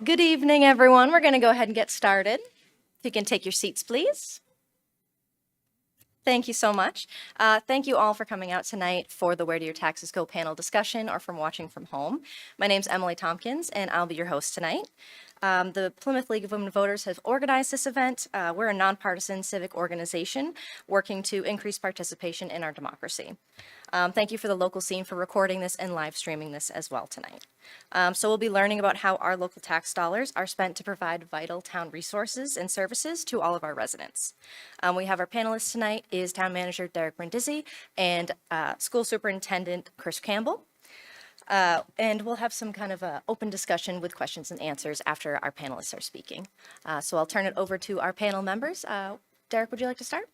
Good evening, everyone. We're going to go ahead and get started. If you can take your seats, please. Thank you so much. Thank you all for coming out tonight for the Where Do Your Taxes Go panel discussion or from watching from home. My name's Emily Tompkins, and I'll be your host tonight. The Plymouth League of Women Voters have organized this event. We're a nonpartisan civic organization working to increase participation in our democracy. Thank you for the local scene for recording this and live streaming this as well tonight. So we'll be learning about how our local tax dollars are spent to provide vital town resources and services to all of our residents. We have our panelists tonight is Town Manager Derek Brindisi and School Superintendent Chris Campbell. And we'll have some kind of open discussion with questions and answers after our panelists are speaking. So I'll turn it over to our panel members. Derek, would you like to start?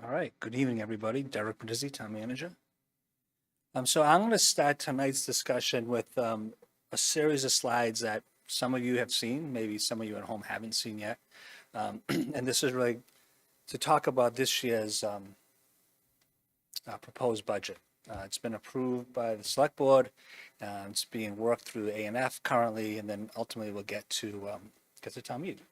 All right, good evening, everybody. Derek Brindisi, Town Manager. So I'm going to start tonight's discussion with a series of slides that some of you have seen, maybe some of you at home haven't seen yet. And this is really to talk about this year's proposed budget. It's been approved by the Select Board. It's being worked through the A&F currently, and then ultimately we'll get to town meeting.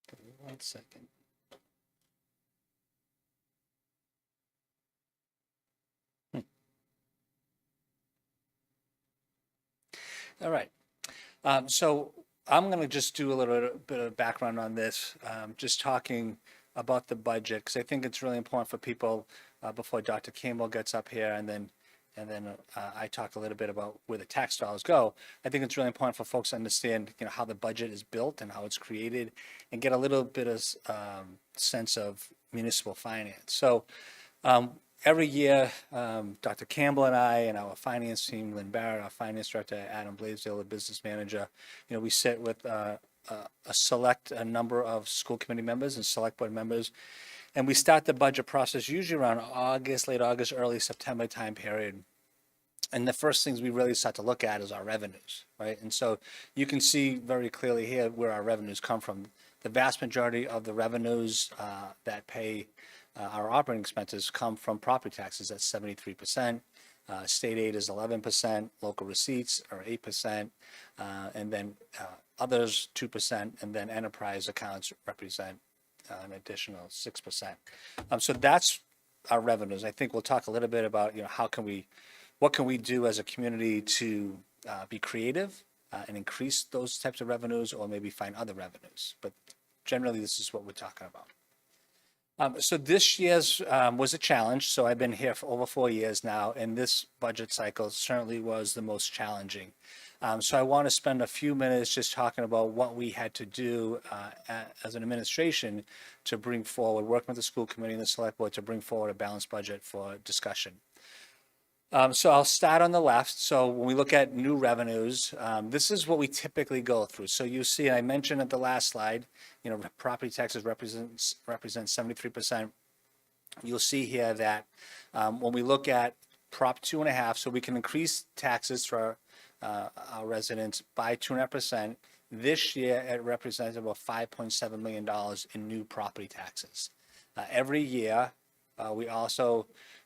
Give me 1 second. All right. So I'm going to just do a little bit of background on this, just talking about the budget, because I think it's really important for people before Dr. Campbell gets up here, and then I talk a little bit about where the tax dollars go. I think it's really important for folks to understand, how the budget is built and how it's created, and get a little bit of sense of municipal finance. So every year, Dr. Campbell and I and our finance team, Lynn Barrett, our finance director, Adam Blaisdell, the business manager, we sit with a number of school committee members and select board members, and we start the budget process usually around late August, early September time period. And the first things we really start to look at is our revenues, right? And so you can see very clearly here where our revenues come from. The vast majority of the revenues that pay our operating expenses come from property taxes. That's 73%. State aid is 11%. Local receipts are 8%. And then others 2%. And then enterprise accounts represent an additional 6%. So that's our revenues. I think we'll talk a little bit about what can we do as a community to be creative and increase those types of revenues, or maybe find other revenues. But generally, this is what we're talking about. So this year's was a challenge. So I've been here for over 4 years now, and this budget cycle certainly was the most challenging. So I want to spend a few minutes just talking about what we had to do as an administration to bring forward, working with the school committee and the select board to bring forward a balanced budget for discussion. So I'll start on the left. So when we look at new revenues, this is what we typically go through. So you see, and I mentioned at the last slide, property taxes represent 73%. You'll see here that when we look at Prop 2.5, so we can increase taxes for our residents by 2.5%. This year, it represents about $5.7 million in new property taxes. Every year,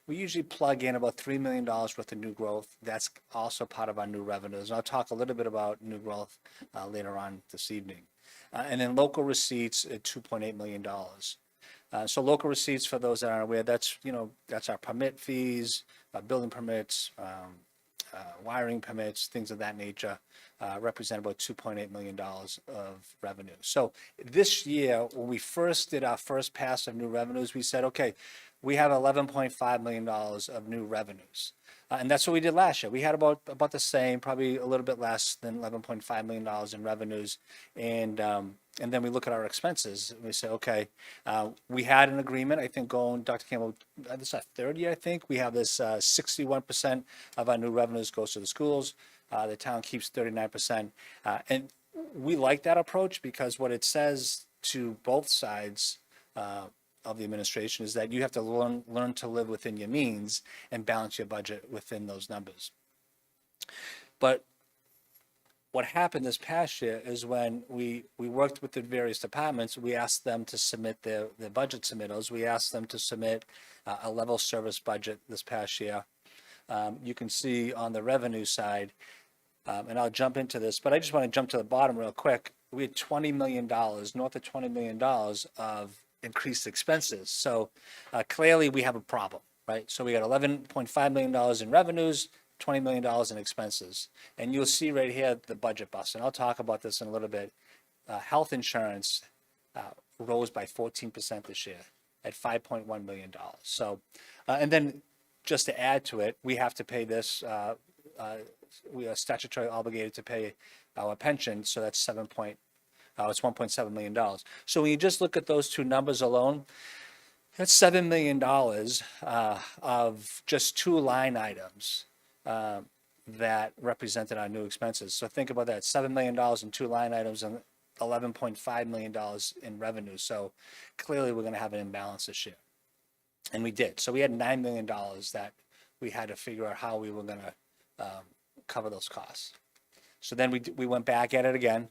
we usually plug in about $3 million worth of new growth. That's also part of our new revenues. And I'll talk a little bit about new growth later on this evening. And then local receipts at $2.8 million. So local receipts, for those that aren't aware, that's our permit fees, building permits, wiring permits, things of that nature, represent about $2.8 million of revenue. So this year, when we first did our first pass of new revenues, we said, okay, we have $11.5 million of new revenues. And that's what we did last year. We had about the same, probably a little bit less than $11.5 million in revenues. And then we look at our expenses and we say, okay, we had an agreement, I think, Dr. Campbell, this is our third year, I think. We have this 61% of our new revenues goes to the schools. The town keeps 39%. And we like that approach because what it says to both sides of the administration is that you have to learn to live within your means and balance your budget within those numbers. But what happened this past year is when we worked with the various departments, we asked them to submit their budget submittals. We asked them to submit a level service budget this past year. You can see on the revenue side, and I'll jump into this, but I just want to jump to the bottom real quick. We had $20 million, north of $20 million of increased expenses. So clearly we have a problem, right? So we got $11.5 million in revenues, $20 million in expenses. And you'll see right here the budget bust. And I'll talk about this in a little bit. Health insurance rose by 14% this year at $5.1 million. So, and then just to add to it, we have to pay this, we are statutorily obligated to pay our pension. So that's it's $1.7 million. So when you just look at those two numbers alone, that's $7 million of just two line items that represented our new expenses. So think about that, $7 million in two line items and $11.5 million in revenue. So clearly we're going to have an imbalance this year. And we did. So we had $9 million that we had to figure out how we were going to cover those costs. So then we went back at it again.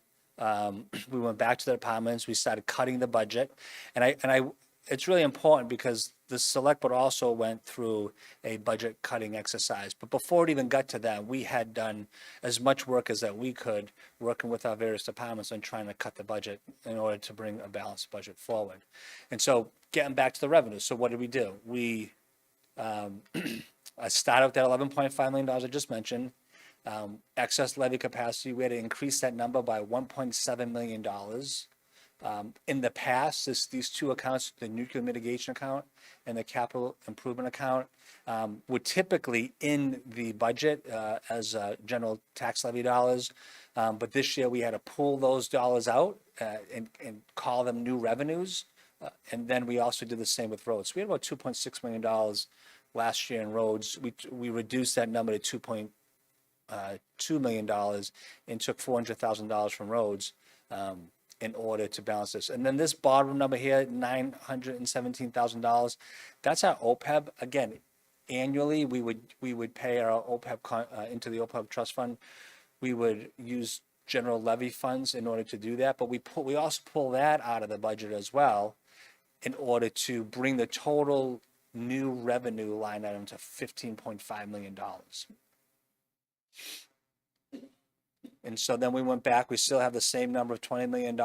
We went back to the departments. We started cutting the budget. And it's really important because the select board also went through a budget cutting exercise. But before it even got to that, we had done as much work as that we could, working with our various departments and trying to cut the budget in order to bring a balanced budget forward. And so getting back to the revenue. So what did we do? We started with that $11.5 million I just mentioned. Excess levy capacity, we had to increase that number by $1.7 million. In the past, these two accounts, the nuclear mitigation account and the capital improvement account, were typically in the budget as general tax levy dollars. But this year we had to pull those dollars out and call them new revenues. And then we also did the same with roads. We had about $2.6 million last year in roads. We reduced that number to $2 million and took $400,000 from roads in order to balance this. And then this bottom number here, $917,000, that's our OPEB. Again, annually we would pay our OPEB into the OPEB trust fund. We would use general levy funds in order to do that, but we also pull that out of the budget as well in order to bring the total new revenue line item to $15.5 million. And so then we went back, we still have the same number of $20 million,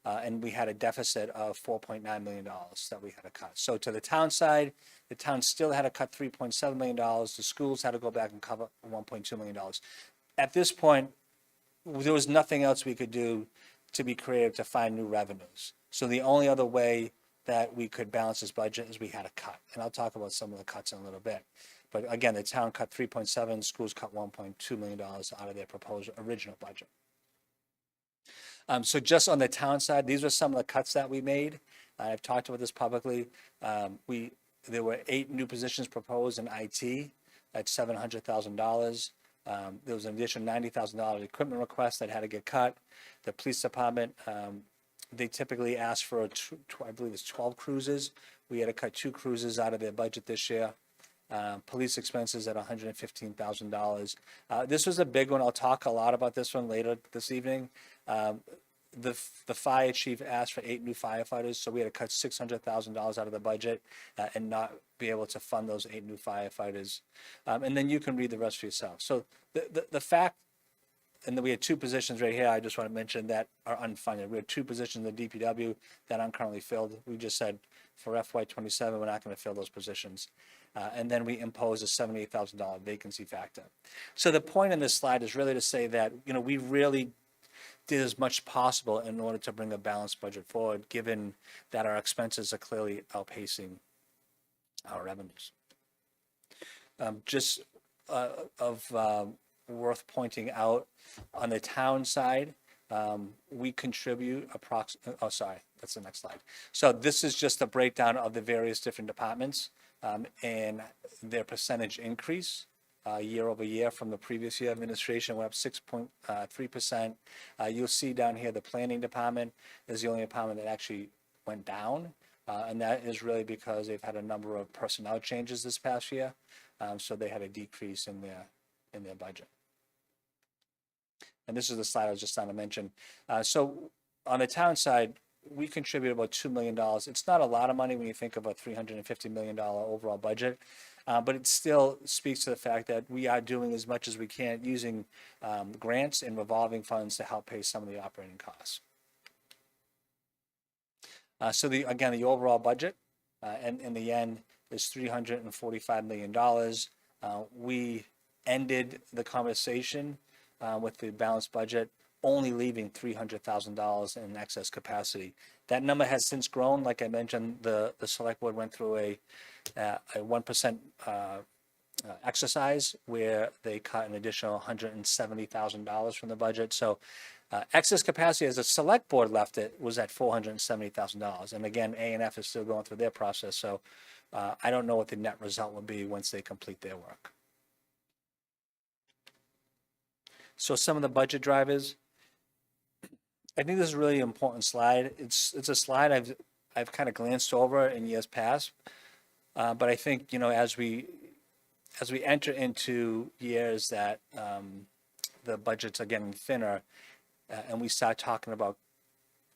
and we had a deficit of $4.9 million that we had to cut. So to the town side, the town still had to cut $3.7 million. The schools had to go back and cover $1.2 million. At this point, there was nothing else we could do to be creative to find new revenues. So the only other way that we could balance this budget is we had to cut. And I'll talk about some of the cuts in a little bit. But again, the town cut 3.7, schools cut $1.2 million out of their proposed original budget. So just on the town side, these were some of the cuts that we made. I've talked about this publicly. There were 8 new positions proposed in IT at $700,000. There was an additional $90,000 equipment request that had to get cut. The police department, they typically ask for, I believe it's 12 cruises. We had to cut 2 cruises out of their budget this year. Police expenses at $115,000. This was a big one. I'll talk a lot about this one later this evening. The fire chief asked for 8 new firefighters, so we had to cut $600,000 out of the budget and not be able to fund those 8 new firefighters. And then you can read the rest for yourself. So the fact, and then we had 2 positions right here I just want to mention that are unfunded. We had 2 positions in the DPW that aren't currently filled. We just said for FY27 we're not going to fill those positions. And then we impose a $78,000 vacancy factor. So the point in this slide is really to say that, we really did as much as possible in order to bring a balanced budget forward, given that our expenses are clearly outpacing our revenues. Worth pointing out, on the town side, we contribute that's the next slide. So this is just a breakdown of the various different departments and their percentage increase. year over year from the previous year. Administration went up 6.3%. You'll see down here the planning department is the only department that actually went down. And that is really because they've had a number of personnel changes this past year. So they had a decrease in their budget. And this is the slide I was just trying to mention. So on the town side, we contribute about $2 million. It's not a lot of money when you think of a $350 million overall budget, but it still speaks to the fact that we are doing as much as we can using grants and revolving funds to help pay some of the operating costs. So again, the overall budget and in the end is $345 million. We ended the conversation with the balanced budget only leaving $300,000 in excess capacity. That number has since grown. Like I mentioned, the select board went through a 1% exercise where they cut an additional $170,000 from the budget. So excess capacity, as the select board left it, was at $470,000. And again, A&F is still going through their process. So I don't know what the net result will be once they complete their work. So some of the budget drivers. I think this is a really important slide. It's a slide I've kind of glanced over in years past, but I think as we enter into years that the budgets are getting thinner, and we start talking about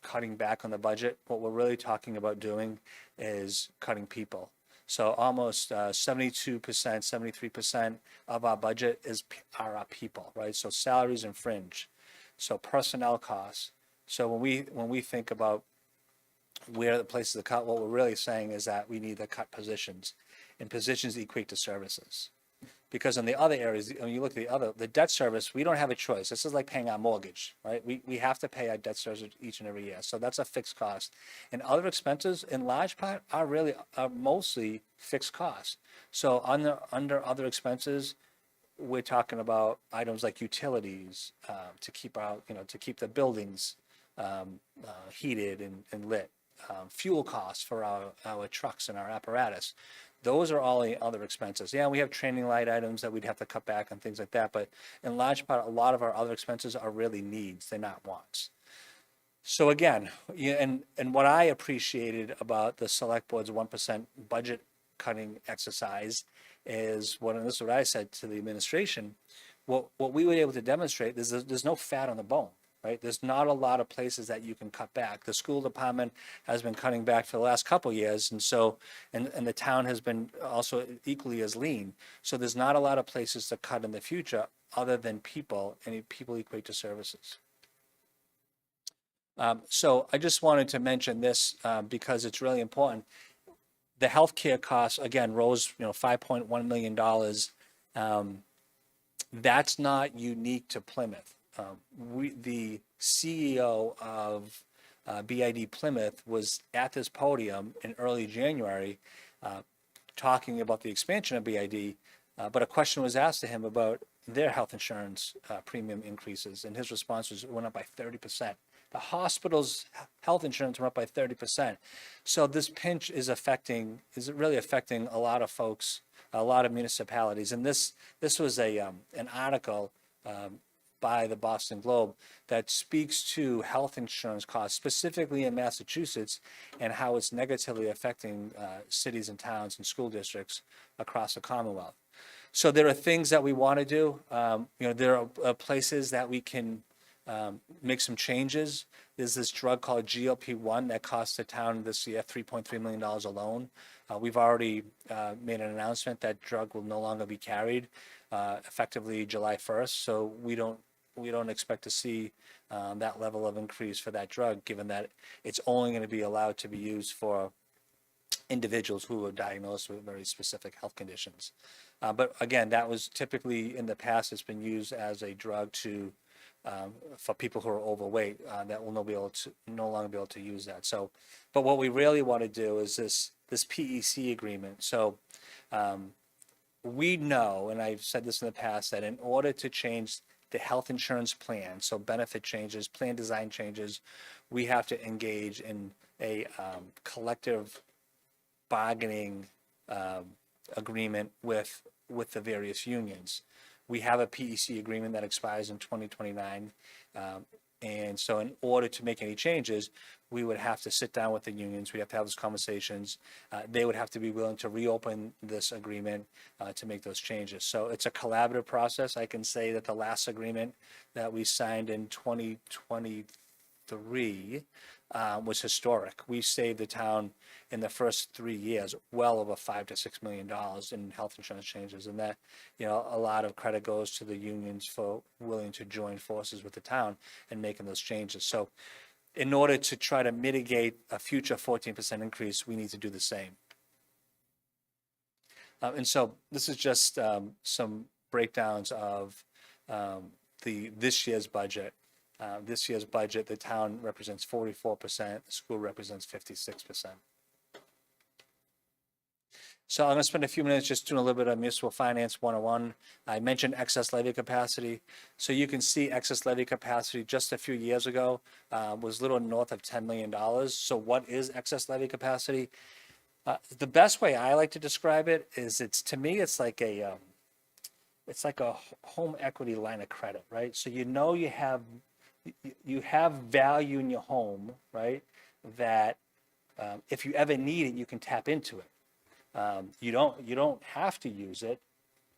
cutting back on the budget, what we're really talking about doing is cutting people. So almost 72%, 73% of our budget are our people, right? So salaries and fringe, so personnel costs. So when we think about where the places to cut, what we're really saying is that we need to cut positions, and positions equate to services. Because in the other areas, when you look at the debt service, we don't have a choice. This is like paying our mortgage, right? We have to pay our debt service each and every year. So that's a fixed cost. And other expenses, in large part, are mostly fixed costs. So under other expenses, we're talking about items like utilities to keep the buildings heated and lit, fuel costs for our trucks and our apparatus. Those are all the other expenses. Yeah, we have training light items that we'd have to cut back on, things like that. But in large part, a lot of our other expenses are really needs. They're not wants. So again, and what I appreciated about the select board's 1% budget cutting exercise is and this is what I said to the administration, what we were able to demonstrate is there's no fat on the bone. Right? There's not a lot of places that you can cut back. The school department has been cutting back for the last couple of years, and the town has been also equally as lean. So there's not a lot of places to cut in the future other than people, and people equate to services. So I just wanted to mention this because it's really important. The healthcare costs again rose, $5.1 million. That's not unique to Plymouth. The CEO of BID Plymouth was at this podium in early January talking about the expansion of BID, but a question was asked to him about their health insurance premium increases, and his response was it went up by 30%. The hospital's health insurance went up by 30%. So this pinch is really affecting a lot of folks, a lot of municipalities. And this was an article by the Boston Globe that speaks to health insurance costs, specifically in Massachusetts, and how it's negatively affecting cities and towns and school districts across the Commonwealth. So there are things that we want to do. There are places that we can make some changes. There's this drug called GLP-1 that costs the town this year $3.3 million alone. We've already made an announcement that drug will no longer be carried effectively July 1st. So we don't expect to see that level of increase for that drug, given that it's only going to be allowed to be used for individuals who are diagnosed with very specific health conditions. But again, that was typically in the past, it's been used as a drug for people who are overweight that will no longer be able to use that. So, but what we really want to do is this PEC agreement. So we know, and I've said this in the past, that in order to change the health insurance plan, so benefit changes, plan design changes, we have to engage in a collective bargaining agreement with with the various unions. We have a PEC agreement that expires in 2029. And so in order to make any changes, we would have to sit down with the unions. We have to have those conversations. They would have to be willing to reopen this agreement to make those changes. So it's a collaborative process. I can say that the last agreement that we signed in 2023 was historic. We saved the town in the first 3 years well over $5 to $6 million in health insurance changes, and that, a lot of credit goes to the unions for willing to join forces with the town and making those changes. So, in order to try to mitigate a future 14% increase, we need to do the same. And so this is just some breakdowns of this year's budget. This year's budget, the town represents 44%, the school represents 56%. So I'm going to spend a few minutes just doing a little bit of municipal finance 101. I mentioned excess levy capacity. So you can see excess levy capacity just a few years ago was a little north of $10 million. So what is excess levy capacity? The best way I like to describe it is to me, it's like a home equity line of credit, right? So you have value in your home, right? That if you ever need it, you can tap into it. You don't have to use it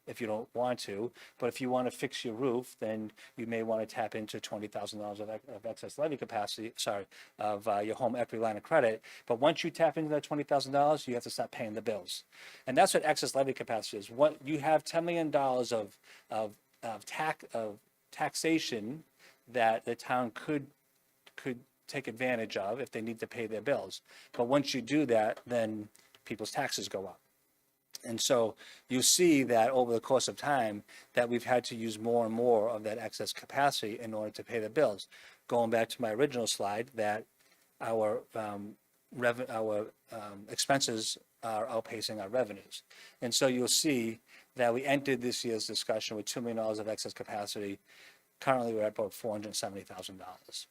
if you don't want to, but if you want to fix your roof, then you may want to tap into $20,000 of excess levy capacity, of your home equity line of credit. But once you tap into that $20,000, you have to start paying the bills. And that's what excess levy capacity is. What you have $10 million of taxation that the town could take advantage of if they need to pay their bills. But once you do that, then people's taxes go up. And so you see that over the course of time that we've had to use more and more of that excess capacity in order to pay the bills. Going back to my original slide, that our expenses are outpacing our revenues. And so you'll see that we entered this year's discussion with $2 million of excess capacity. Currently, we're at about $470,000.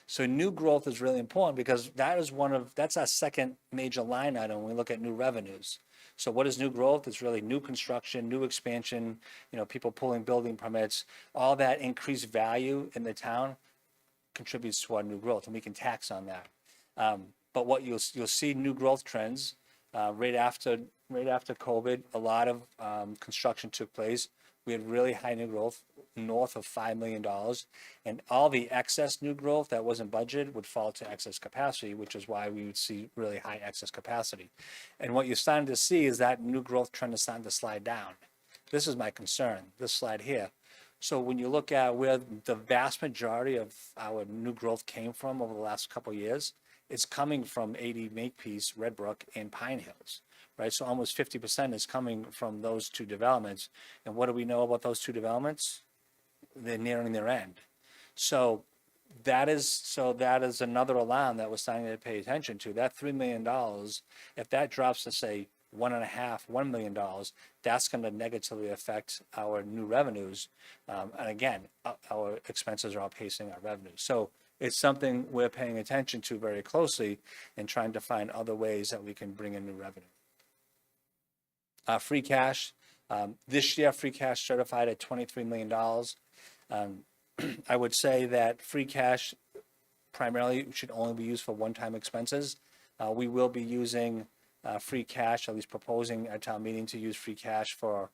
So new growth is really important because that's our second major line item when we look at new revenues. So what is new growth? It's really new construction, new expansion, people pulling building permits, all that increased value in the town contributes to our new growth, and we can tax on that. But what you'll see new growth trends right after COVID, a lot of construction took place. We had really high new growth, north of $5 million, and all the excess new growth that wasn't budgeted would fall to excess capacity, which is why we would see really high excess capacity. And what you're starting to see is that new growth trend is starting to slide down. This is my concern, this slide here. So when you look at where the vast majority of our new growth came from over the last couple of years, it's coming from 80 Makepeace, Redbrook, and Pine Hills. Right, so almost 50% is coming from those two developments. And what do we know about those two developments? They're nearing their end. So that is another alarm that we're starting to pay attention to. That $3 million, if that drops to say $1 million, that's going to negatively affect our new revenues. And again, our expenses are outpacing our revenues. So it's something we're paying attention to very closely and trying to find other ways that we can bring in new revenue. Free cash, this year free cash certified at $23 million. I would say that free cash primarily should only be used for one-time expenses. We will be using free cash, at least proposing at town meeting to use free cash for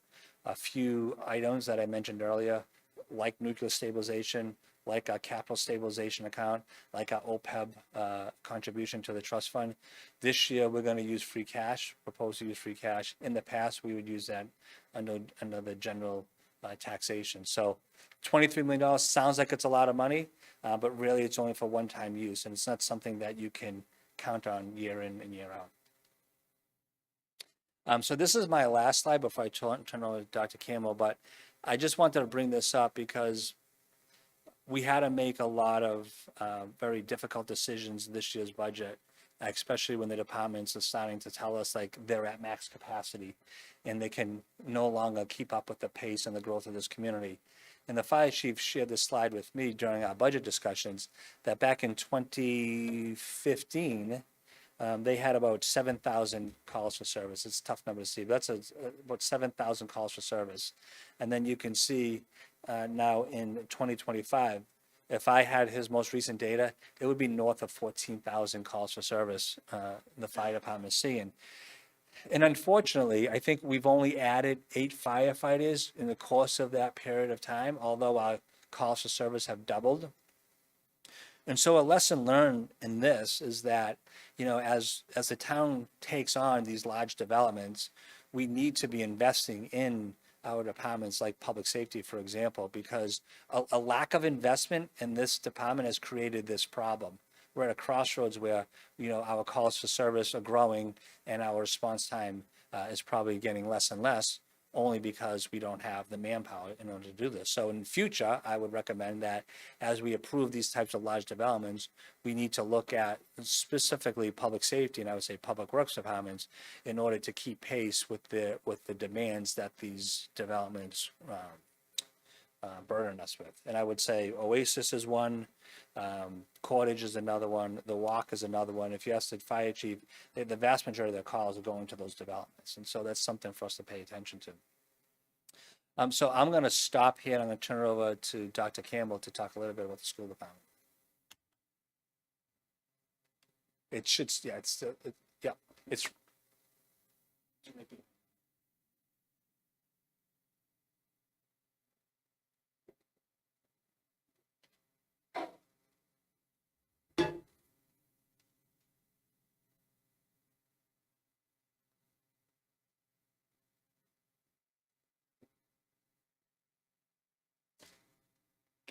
a few items that I mentioned earlier, like nuclear stabilization, like a capital stabilization account, like our OPEB contribution to the trust fund. This year, we're going to use free cash, propose to use free cash. In the past, we would use that under the general taxation. So $23 million sounds like it's a lot of money, but really it's only for one-time use, and it's not something that you can count on year in and year out. So this is my last slide before I turn over to Dr. Campbell, but I just wanted to bring this up because we had to make a lot of very difficult decisions this year's budget, especially when the departments are starting to tell us like they're at max capacity and they can no longer keep up with the pace and the growth of this community. And the fire chief shared this slide with me during our budget discussions that back in 2015, they had about 7,000 calls for service. It's a tough number to see, but that's about 7,000 calls for service. And then you can see now in 2025, if I had his most recent data, it would be north of 14,000 calls for service the fire department is seeing. And unfortunately, I think we've only added 8 firefighters in the course of that period of time, although our calls for service have doubled. And so a lesson learned in this is that, as the town takes on these large developments, we need to be investing in our departments like public safety, for example, because a lack of investment in this department has created this problem. We're at a crossroads where, our calls for service are growing and our response time is probably getting less and less, only because we don't have the manpower in order to do this. So in future, I would recommend that as we approve these types of large developments, we need to look at specifically public safety, and I would say public works departments, in order to keep pace with the demands that these developments burden us with. And I would say Oasis is one, Cottage is another one, The Walk is another one. If you ask the fire chief, the vast majority of their calls are going to those developments. And so that's something for us to pay attention to. So I'm going to stop here and I'm going to turn it over to Dr. Campbell to talk a little bit about the school department. It should, yeah, it's.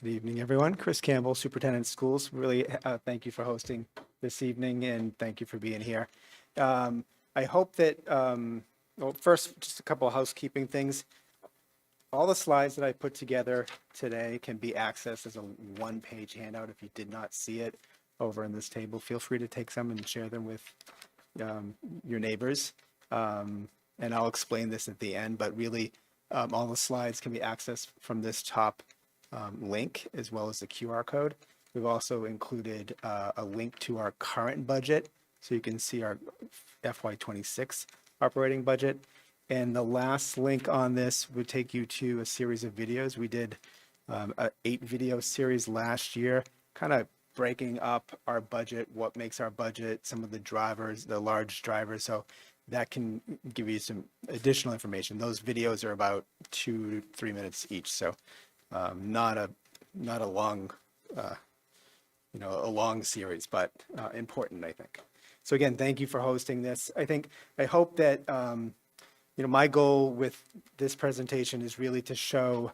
Good evening, everyone. Chris Campbell, Superintendent of Schools. Really thank you for hosting this evening and thank you for being here. I hope that, well, first, just a couple of housekeeping things. All the slides that I put together today can be accessed as a one-page handout. If you did not see it over in this table, feel free to take some and share them with your neighbors. And I'll explain this at the end, but really all the slides can be accessed from this top link as well as the QR code. We've also included a link to our current budget so you can see our FY26 operating budget. And the last link on this would take you to a series of videos. We did an 8-video series last year, kind of breaking up our budget, what makes our budget, some of the drivers, the large drivers. So that can give you some additional information. Those videos are about 2 to 3 minutes each. So not a long, a long series, but important, I think. So again, thank you for hosting this. I hope that, my goal with this presentation is really to show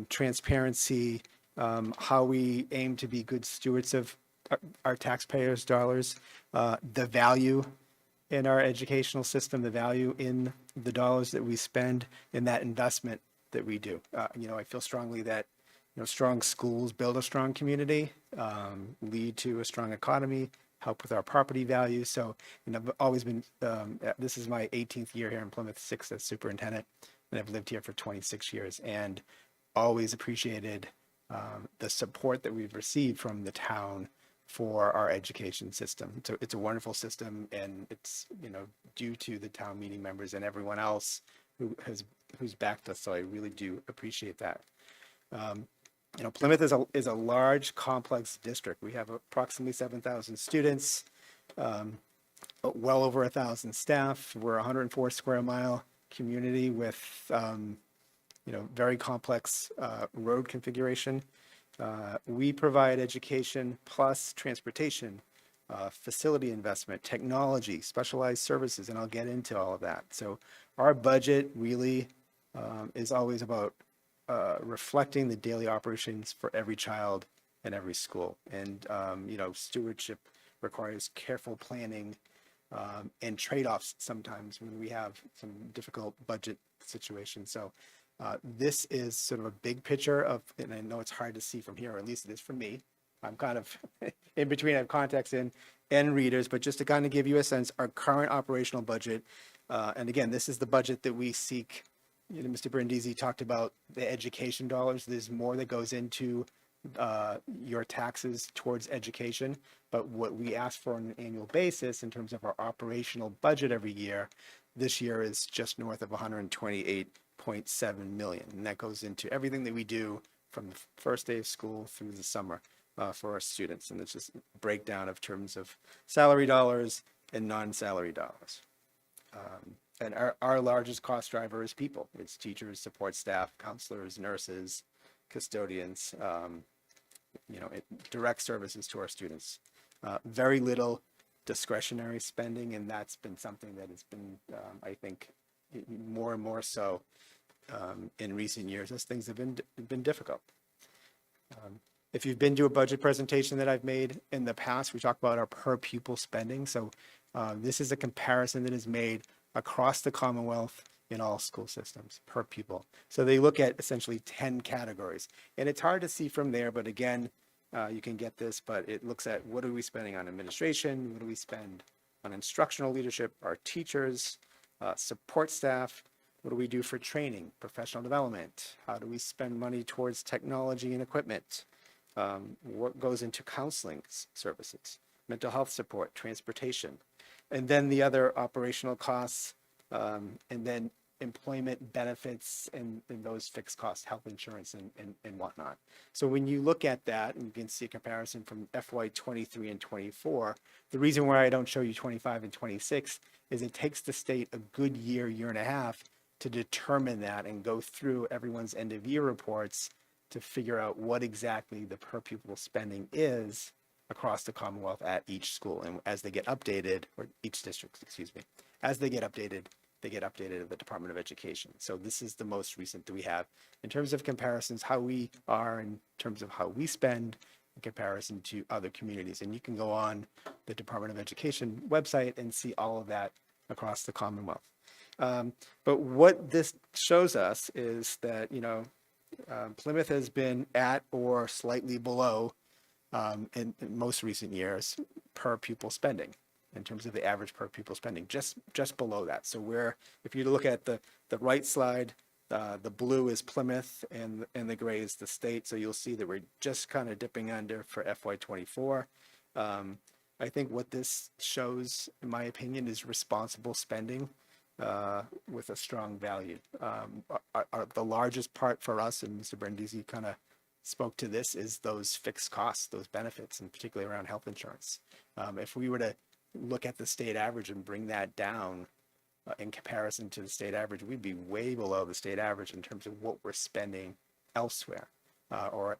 transparency, how we aim to be good stewards of our taxpayers' dollars, the value in our educational system, the value in the dollars that we spend, in that investment that we do. I feel strongly that strong schools build a strong community, lead to a strong economy, help with our property values. So, I've always been, this is my 18th year here in Plymouth, 6th as superintendent, and I've lived here for 26 years and always appreciated the support that we've received from the town for our education system. So it's a wonderful system, and it's, due to the town meeting members and everyone else who's backed us. So I really do appreciate that. Plymouth is a large, complex district. We have approximately 7,000 students, well over 1,000 staff. We're a 104 square mile community with, very complex road configuration. We provide education plus transportation, facility investment, technology, specialized services, and I'll get into all of that. So our budget really is always about reflecting the daily operations for every child and every school. And, stewardship requires careful planning and trade-offs sometimes when we have some difficult budget situations. So this is sort of a big picture of, and I know it's hard to see from here, or at least it is for me. I'm kind of in between, I have contacts in and readers, but just to kind of give you a sense, our current operational budget, and again, this is the budget that we seek. Mr. Brindisi talked about the education dollars. There's more that goes into your taxes towards education, but what we ask for on an annual basis in terms of our operational budget every year, this year is just north of 128.7 million. And that goes into everything that we do from the first day of school through the summer for our students. And it's just a breakdown of terms of salary dollars and non-salary dollars. And our largest cost driver is people. It's teachers, support staff, counselors, nurses, custodians, direct services to our students. Very little discretionary spending, and that's been something that has been, I think, more and more so in recent years as things have been difficult. If you've been to a budget presentation that I've made in the past, we talk about our per pupil spending. So this is a comparison that is made across the Commonwealth in all school systems per pupil. So they look at essentially 10 categories. And it's hard to see from there, but again, you can get this, but it looks at what are we spending on administration, what do we spend on instructional leadership, our teachers, support staff, what do we do for training, professional development, how do we spend money towards technology and equipment, what goes into counseling services, mental health support, transportation, and then the other operational costs, and then employment benefits and those fixed costs, health insurance and whatnot. So when you look at that, and you can see a comparison from FY 23 and 24, the reason why I don't show you 25 and 26 is it takes the state a good year, year and a half to determine that and go through everyone's end of year reports to figure out what exactly the per pupil spending is across the Commonwealth at each school. And as they get updated, or each district, excuse me, as they get updated at the Department of Education. So this is the most recent that we have in terms of comparisons, how we are in terms of how we spend in comparison to other communities. And you can go on the Department of Education website and see all of that across the Commonwealth. But what this shows us is that, Plymouth has been at or slightly below in most recent years per pupil spending in terms of the average per pupil spending, just below that. So if you look at the right slide, the blue is Plymouth and the gray is the state. So you'll see that we're just kind of dipping under for FY24. I think what this shows, in my opinion, is responsible spending with a strong value. The largest part for us, and Mr. Brindisi kind of spoke to this, is those fixed costs, those benefits, and particularly around health insurance. If we were to look at the state average and bring that down in comparison to the state average, we'd be way below the state average in terms of what we're spending elsewhere, or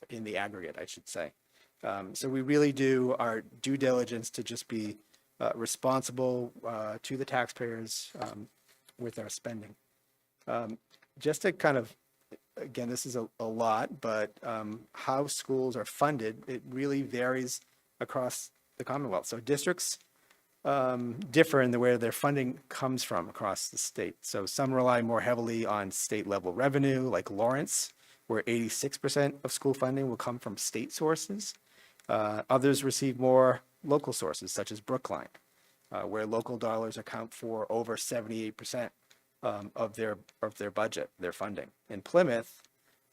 in the aggregate, I should say. So we really do our due diligence to just be responsible to the taxpayers with our spending. Just to kind of, again, this is a lot, but how schools are funded, it really varies across the Commonwealth. So districts differ in the way their funding comes from across the state. So some rely more heavily on state level revenue, like Lawrence, where 86% of school funding will come from state sources. Others receive more local sources, such as Brookline, where local dollars account for over 78% of their budget, their funding. In Plymouth,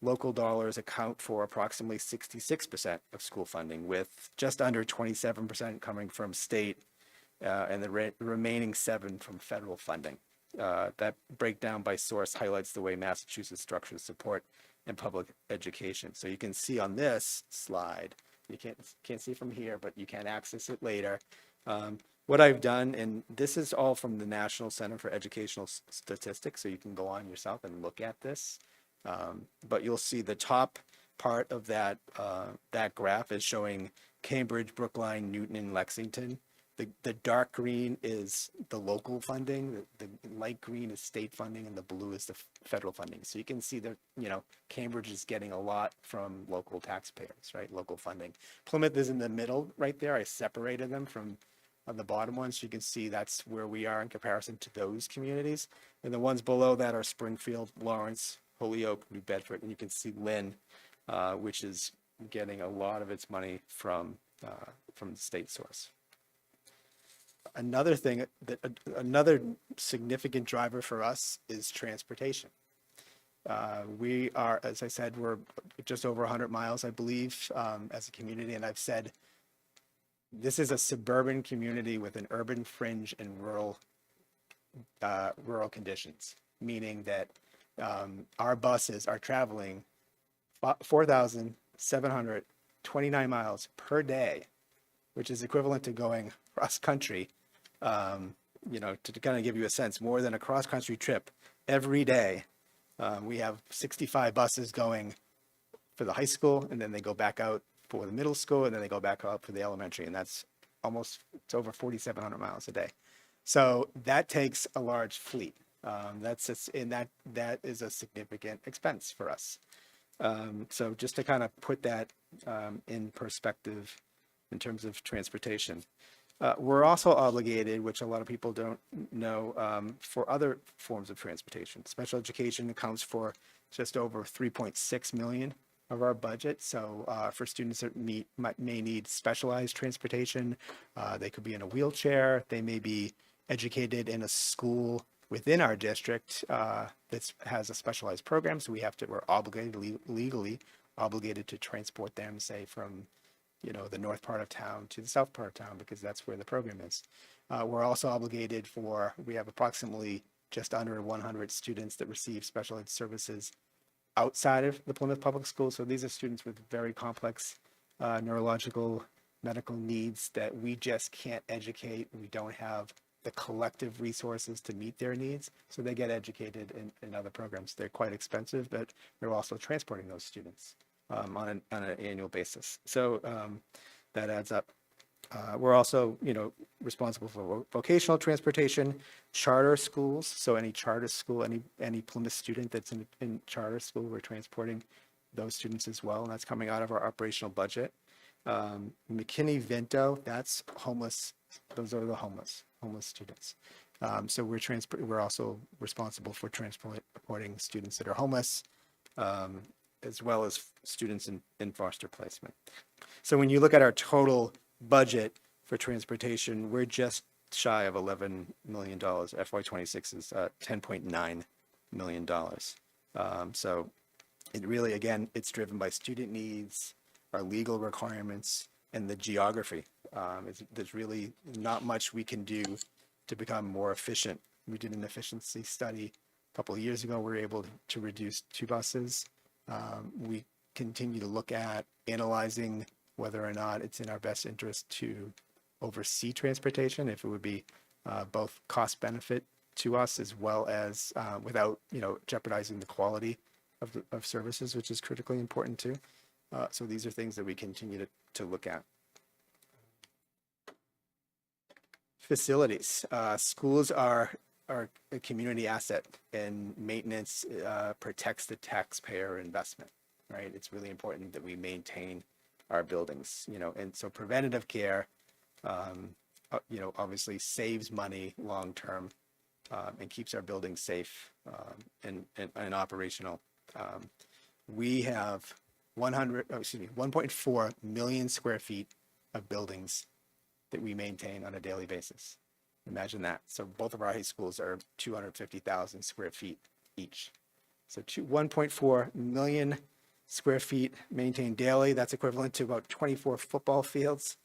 local dollars account for approximately 66% of school funding, with just under 27% coming from state and the remaining 7% from federal funding. That breakdown by source highlights the way Massachusetts structures support in public education. So you can see on this slide, you can't see from here, but you can access it later. What I've done, and this is all from the National Center for Educational Statistics, so you can go on yourself and look at this. But you'll see the top part of that graph is showing Cambridge, Brookline, Newton, and Lexington. The dark green is the local funding, the light green is state funding, and the blue is the federal funding. So you can see that, Cambridge is getting a lot from local taxpayers, right? Local funding. Plymouth is in the middle right there. I separated them from the bottom ones. So you can see that's where we are in comparison to those communities. And the ones below that are Springfield, Lawrence, Holyoke, New Bedford, and you can see Lynn, which is getting a lot of its money from the state source. Another significant driver for us is transportation. We are, as I said, we're just over 100 miles, I believe, as a community. And I've said this is a suburban community with an urban fringe and rural conditions, meaning that our buses are traveling 4,729 miles per day, which is equivalent to going cross country. To kind of give you a sense, more than a cross country trip every day. We have 65 buses going for the high school, and then they go back out for the middle school, and then they go back out for the elementary, and it's over 4,700 miles a day. So that takes a large fleet. That is a significant expense for us. So just to kind of put that in perspective in terms of transportation. We're also obligated, which a lot of people don't know, for other forms of transportation. Special education accounts for just over 3.6 million of our budget. So for students that may need specialized transportation, they could be in a wheelchair, they may be educated in a school within our district that has a specialized program. So we're obligated, legally obligated to transport them, say, from the north part of town to the south part of town, because that's where the program is. We're also obligated we have approximately just under 100 students that receive special ed services outside of the Plymouth Public Schools. So these are students with very complex neurological medical needs that we just can't educate. We don't have the collective resources to meet their needs. So they get educated in other programs. They're quite expensive, but we're also transporting those students on an annual basis. So that adds up. We're also, responsible for vocational transportation, charter schools. So any charter school, any Plymouth student that's in charter school, we're transporting those students as well, and that's coming out of our operational budget. McKinney-Vento, that's homeless. Those are the homeless students. So we're also responsible for transporting students that are homeless, as well as students in foster placement. So when you look at our total budget for transportation, we're just shy of $11 million. FY26 is $10.9 million. So it really, again, it's driven by student needs, our legal requirements, and the geography. There's really not much we can do to become more efficient. We did an efficiency study a couple of years ago. We were able to reduce 2 buses. We continue to look at analyzing whether or not it's in our best interest to oversee transportation, if it would be both cost benefit to us as well as without jeopardizing the quality of services, which is critically important too. So these are things that we continue to look at. Facilities. Schools are a community asset, and maintenance protects the taxpayer investment, right? It's really important that we maintain our buildings, and so preventative care, obviously saves money long term and keeps our buildings safe and operational. We have 1.4 million square feet of buildings that we maintain on a daily basis. Imagine that. So both of our high schools are 250,000 square feet each. So 1.4 million square feet maintained daily. That's equivalent to about 24 football fields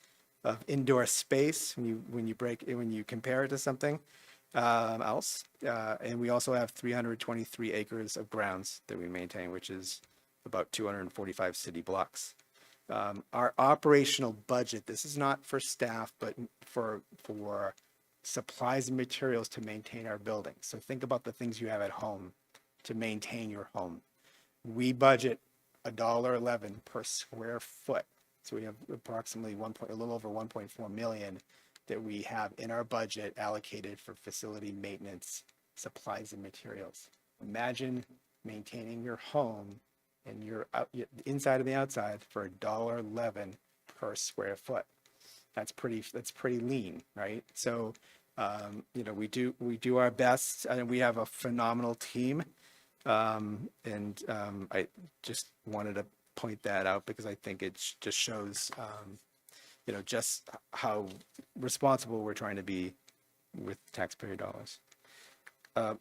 of indoor space when you compare it to something else. And we also have 323 acres of grounds that we maintain, which is about 245 city blocks. Our operational budget, this is not for staff, but for supplies and materials to maintain our buildings. So think about the things you have at home to maintain your home. We budget $1.11 per square foot. So we have approximately a little over 1.4 million that we have in our budget allocated for facility maintenance, supplies and materials. Imagine maintaining your home and your inside and the outside for $1.11 per square foot. That's pretty lean, right? So, we do our best, and we have a phenomenal team. I just wanted to point that out because I think it just shows, just how responsible we're trying to be with taxpayer dollars.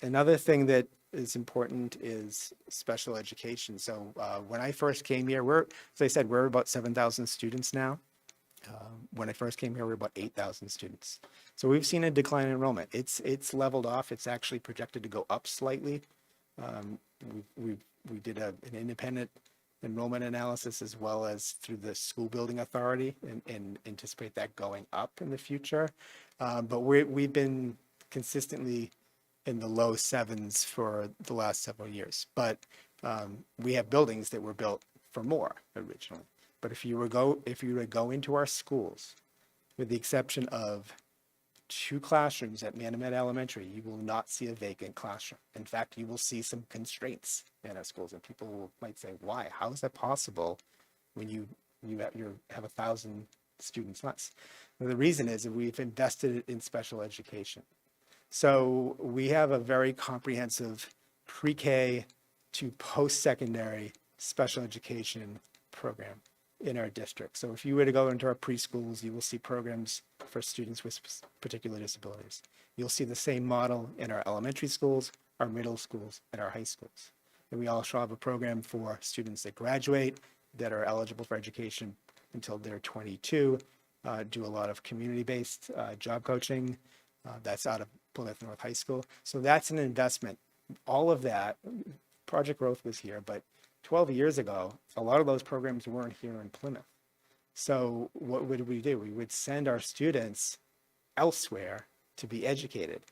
Another thing that is important is special education. So when I first came here, as I said, we're about 7,000 students now. When I first came here, we were about 8,000 students. So we've seen a decline in enrollment. It's leveled off. It's actually projected to go up slightly. Um, we did an independent enrollment analysis as well as through the school building authority and anticipate that going up in the future. But we've been consistently in the low sevens for the last several years. But we have buildings that were built for more originally. But if you were to go into our schools, with the exception of 2 classrooms at Manomet Elementary, you will not see a vacant classroom. In fact, you will see some constraints in our schools, and people might say, "Why? How is that possible when you have 1,000 students less?" Well, the reason is that we've invested in special education. So we have a very comprehensive pre-K to post-secondary special education program in our district. So if you were to go into our preschools, you will see programs for students with particular disabilities. You'll see the same model in our elementary schools, our middle schools, and our high schools. And we also have a program for students that graduate, that are eligible for education until they're 22, do a lot of community-based job coaching. That's out of Plymouth North High School. So that's an investment. All of that, Project Growth was here, but 12 years ago, a lot of those programs weren't here in Plymouth. So what would we do? We would send our students elsewhere to be educated.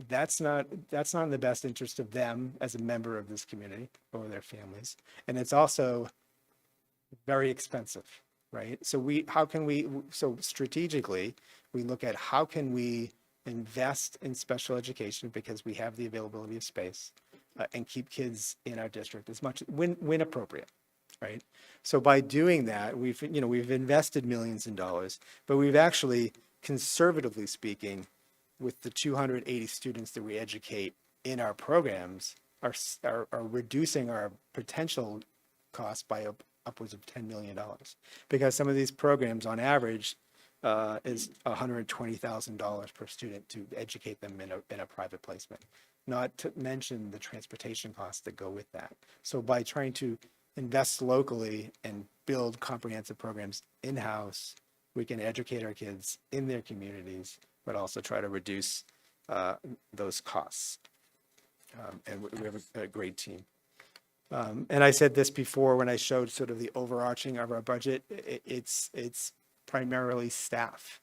That's not in the best interest of them as a member of this community or their families. And it's also very expensive, right? So strategically, we look at how can we invest in special education because we have the availability of space and keep kids in our district as much when appropriate, right? So by doing that, we've invested millions in dollars, but we've actually, conservatively speaking, with the 280 students that we educate in our programs, are reducing our potential cost by upwards of $10 million, because some of these programs on average is $120,000 per student to educate them in a private placement, not to mention the transportation costs that go with that. So by trying to invest locally and build comprehensive programs in-house, we can educate our kids in their communities, but also try to reduce those costs. And we have a great team. And I said this before when I showed sort of the overarching of our budget. It's primarily staff.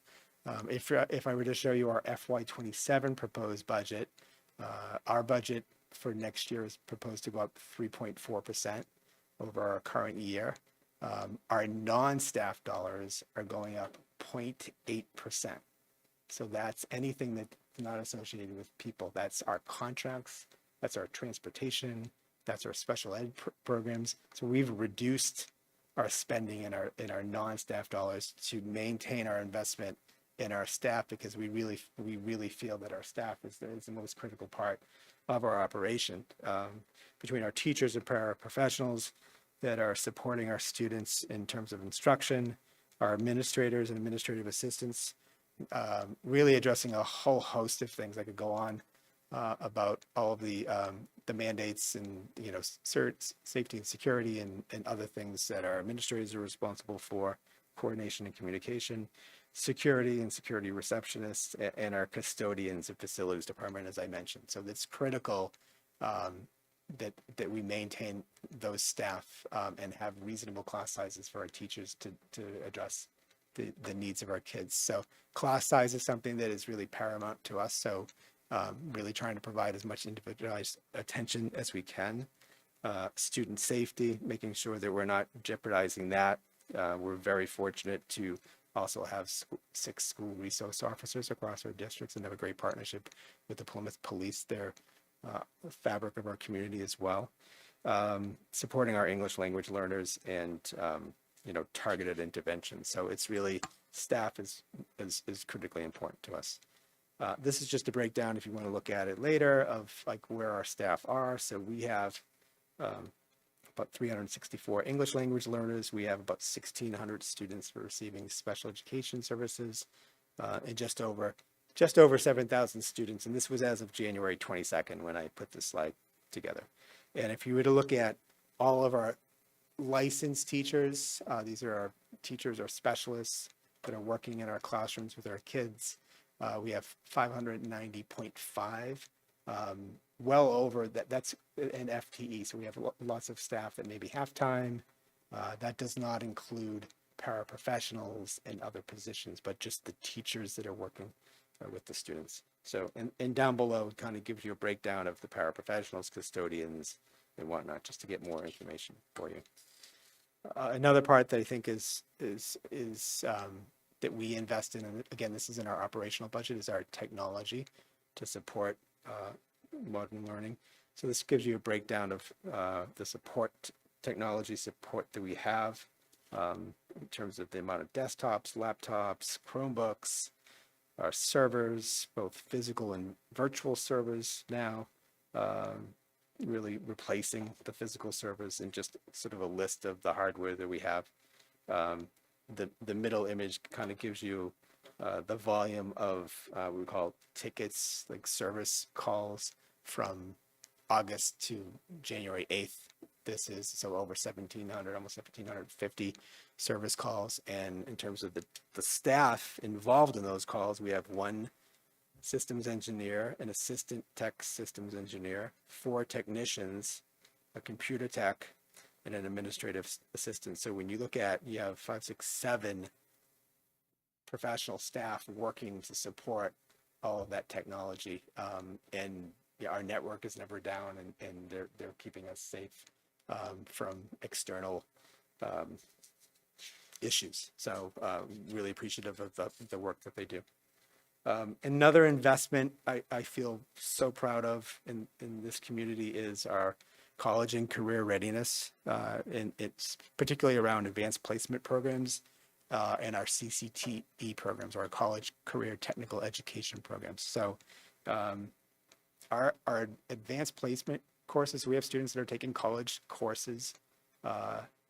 If I were to show you our FY27 proposed budget, our budget for next year is proposed to go up 3.4% over our current year. Our non-staff dollars are going up 0.8%. So that's anything that's not associated with people. That's our contracts, that's our transportation, that's our special ed programs. So we've reduced our spending in our non-staff dollars to maintain our investment in our staff, because we really feel that our staff is the most critical part of our operation. Between our teachers and paraprofessionals that are supporting our students in terms of instruction, our administrators and administrative assistants, really addressing a whole host of things. I could go on about all of the mandates and safety and security and other things that our administrators are responsible for, coordination and communication, security and security receptionists, and our custodians and facilities department, as I mentioned. So it's critical that we maintain those staff and have reasonable class sizes for our teachers to address the needs of our kids. So class size is something that is really paramount to us. So really trying to provide as much individualized attention as we can. Student safety, making sure that we're not jeopardizing that. We're very fortunate to also have 6 school resource officers across our districts and have a great partnership with the Plymouth Police. They're the fabric of our community as well. Supporting our English language learners and targeted intervention. So it's really, staff is critically important to us. This is just a breakdown, if you want to look at it later, of like where our staff are. So we have about 364 English language learners. We have about 1,600 students who are receiving special education services, and just over just over 7,000 students. And this was as of January 22nd when I put this slide together. And if you were to look at all of our licensed teachers, these are our teachers or specialists that are working in our classrooms with our kids. We have 590.5, well over that. That's an FTE. So we have lots of staff that maybe half-time. That does not include paraprofessionals and other positions, but just the teachers that are working with the students. So, and down below it kind of gives you a breakdown of the paraprofessionals, custodians, and whatnot, just to get more information for you. Another part that I think is that we invest in, and again, this is in our operational budget, is our technology to support modern learning. So this gives you a breakdown of the technology support that we have in terms of the amount of desktops, laptops, Chromebooks, our servers, both physical and virtual servers now, really replacing the physical servers, and just sort of a list of the hardware that we have. The middle image kind of gives you the volume of we call tickets, like service calls from August to January 8th. This is so over 1,700, almost 1,750 service calls. And in terms of the staff involved in those calls, we have one systems engineer, an assistant tech systems engineer, 4 technicians, a computer tech, and an administrative assistant. So when you look at, you have 5, 6, 7 professional staff working to support all of that technology. And yeah, our network is never down, and they're keeping us safe from external issues. So really appreciative of the work that they do. Another investment I feel so proud of in this community is our college and career readiness. And it's particularly around advanced placement programs and our CCTE programs, or our college career technical education programs. So our advanced placement courses, we have students that are taking college courses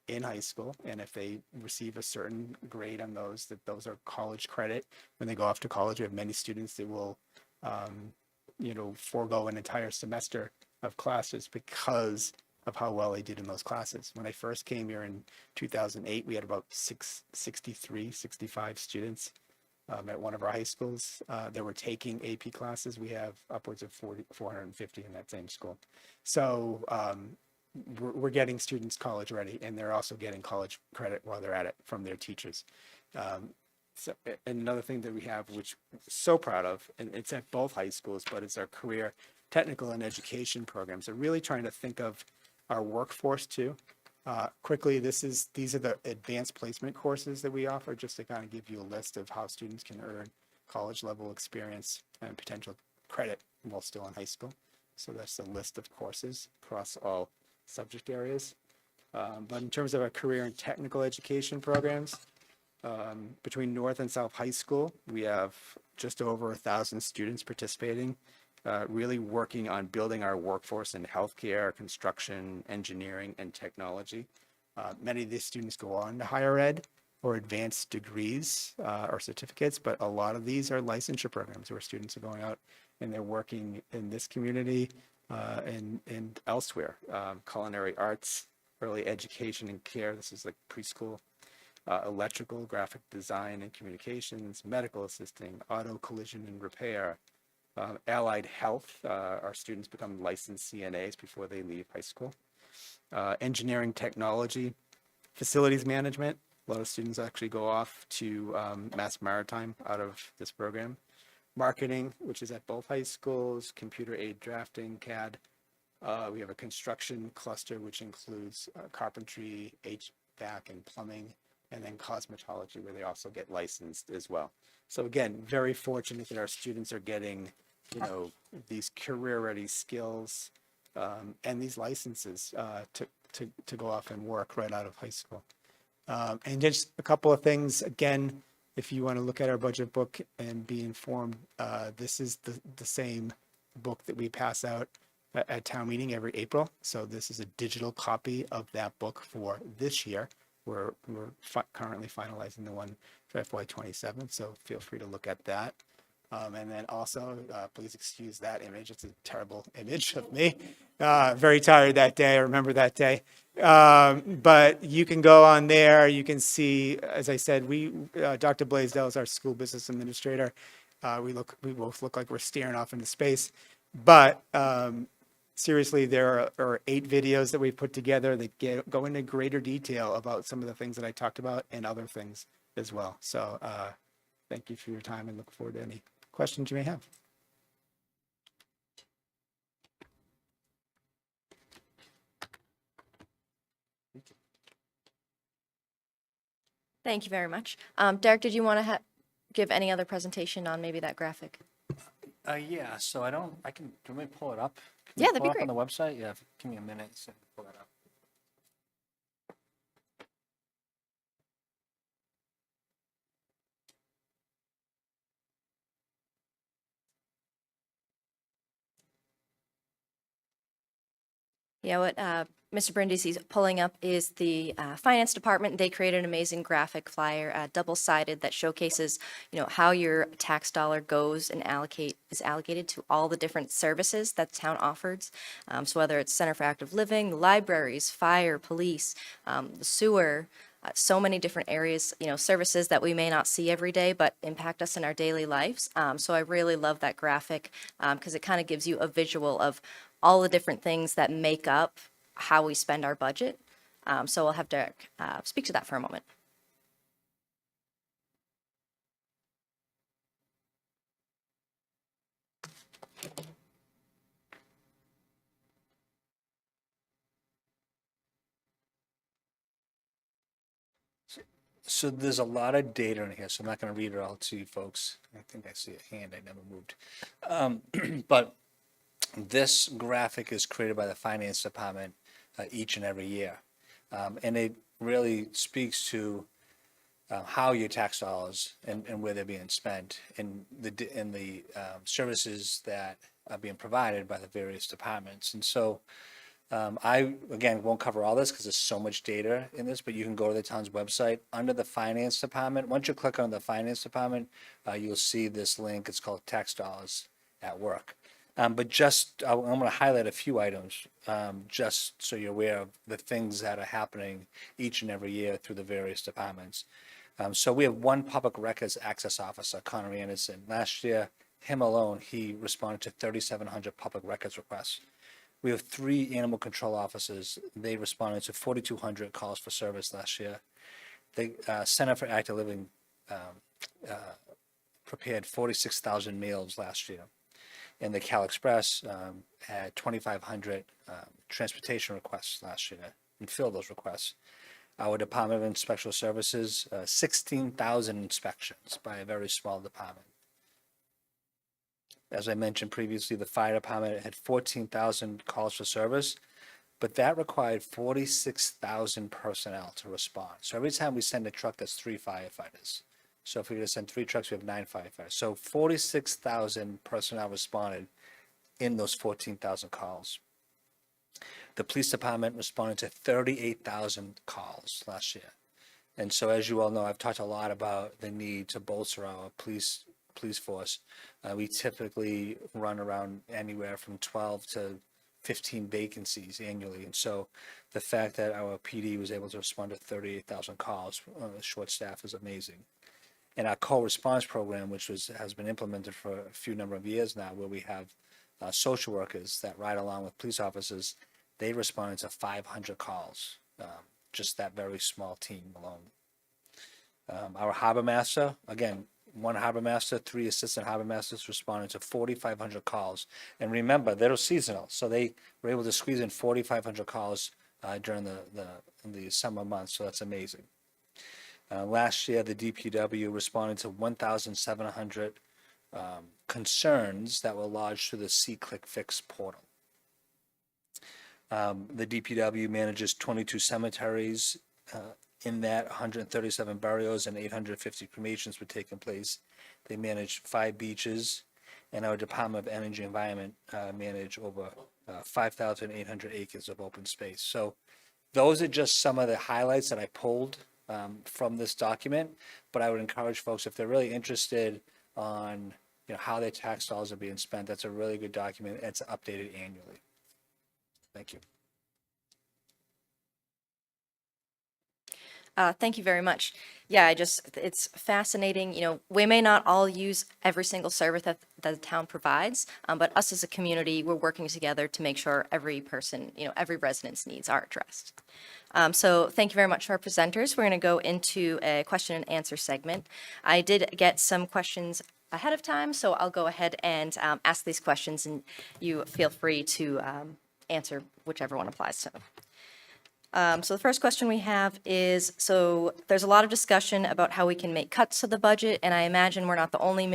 in high school, and if they receive a certain grade on those, those are college credit. When they go off to college, we have many students that will forego an entire semester of classes because of how well they did in those classes. When I first came here in 2008, we had about 65 students at one of our high schools that were taking AP classes. We have upwards of 450 in that same school. So we're getting students college ready, and they're also getting college credit while they're at it from their teachers. So, and another thing that we have, which we're so proud of, and it's at both high schools, but it's our career technical and education programs. So really trying to think of our workforce too. Quickly, these are the advanced placement courses that we offer, just to kind of give you a list of how students can earn college level experience and potential credit while still in high school. So that's a list of courses across all subject areas. But in terms of our career and technical education programs, between North and South High School, we have just over 1,000 students participating, really working on building our workforce in healthcare, construction, engineering, and technology. Many of these students go on to higher ed or advanced degrees or certificates, but a lot of these are licensure programs where students are going out and they're working in this community and elsewhere. Culinary arts, early education and care, this is like preschool, electrical, graphic design and communications, medical assisting, auto collision and repair, allied health, our students become licensed CNAs before they leave high school, engineering technology, facilities management. A lot of students actually go off to Mass Maritime out of this program. Marketing, which is at both high schools, computer aid drafting, CAD. We have a construction cluster, which includes carpentry, HVAC, and plumbing, and then cosmetology, where they also get licensed as well. So again, very fortunate that our students are getting, these career-ready skills and these licenses to go off and work right out of high school. And just a couple of things, again, if you want to look at our budget book and be informed, this is the same book that we pass out at town meeting every April. So this is a digital copy of that book for this year. We're currently finalizing the one for FY27, so feel free to look at that. And then also, please excuse that image. It's a terrible image of me. Very tired that day. I remember that day. But you can go on there. You can see, as I said, Dr. Blaisdell is our school business administrator. We both look like we're staring off into space. But seriously, there are 8 videos that we put together that go into greater detail about some of the things that I talked about and other things as well. So thank you for your time and look forward to any questions you may have. Thank you very much. Derek, did you want to give any other presentation on maybe that graphic? Yeah, so can we pull it up? Can we Yeah, that'd pull be it up great. on the website? Yeah, give me a minute so I can pull that up. Yeah, what Mr. Brindisi's pulling up is the finance department. They created an amazing graphic flyer, double-sided, that showcases, how your tax dollar goes and is allocated to all the different services that the town offers. So whether it's Center for Active Living, the libraries, fire, police, the sewer, so many different areas, services that we may not see every day, but impact us in our daily lives. So I really love that graphic because it kind of gives you a visual of all the different things that make up how we spend our budget. So I'll have Derek speak to that for a moment. So there's a lot of data in here, so I'm not going to read it all to you folks. I think I see a hand I never moved. But this graphic is created by the finance department each and every year. And it really speaks to how your tax dollars and where they're being spent and the services that are being provided by the various departments. And so I, again, won't cover all this because there's so much data in this, but you can go to the town's website under the finance department. Once you click on the finance department, you'll see this link. It's called Tax Dollars at Work. But I'm going to highlight a few items just so you're aware of the things that are happening each and every year through the various departments. So we have one public records access officer, Connor Anderson. Last year, him alone, he responded to 3,700 public records requests. We have 3 animal control officers. They responded to 4,200 calls for service last year. The Center for Active Living prepared 46,000 meals last year. And the Cal Express had 2,500 transportation requests last year and filled those requests. Our Department of Inspection Services, 16,000 inspections by a very small department. As I mentioned previously, the fire department had 14,000 calls for service, but that required 46,000 personnel to respond. So every time we send a truck, that's 3 firefighters. So if we're going to send 3 trucks, we have 9 firefighters. So 46,000 personnel responded in those 14,000 calls. The police department responded to 38,000 calls last year. And so, as you all know, I've talked a lot about the need to bolster our police force. We typically run around anywhere from 12 to 15 vacancies annually. And so the fact that our PD was able to respond to 38,000 calls on a short staff is amazing. And our co-response program, which has been implemented for a few number of years now, where we have social workers that ride along with police officers, they responded to 500 calls, just that very small team alone. Our harbor master, again, 1 harbor master, 3 assistant harbor masters responded to 4,500 calls. And remember, they're seasonal, so they were able to squeeze in 4,500 calls during the summer months, so that's amazing. Last year, the DPW responded to 1,700 concerns that were lodged through the See-Click Fix portal. The DPW manages 22 cemeteries. In that, 137 burials and 850 cremations were taking place. They manage 5 beaches, and our Department of Energy and Environment manage over 5,800 acres of open space. So those are just some of the highlights that I pulled from this document, but I would encourage folks, if they're really interested on how their tax dollars are being spent. That's a really good document. It's updated annually. Thank you. Thank you very much. Yeah, it's fascinating. We may not all use every single service that the town provides, but us as a community, we're working together to make sure every person, every resident's needs are addressed. So thank you very much to our presenters. We're going to go into a question and answer segment. I did get some questions ahead of time, so I'll go ahead and ask these questions, and you feel free to answer whichever one applies to. So the first question we have is, so there's a lot of discussion about how we can make cuts to the budget, and I imagine we're not the only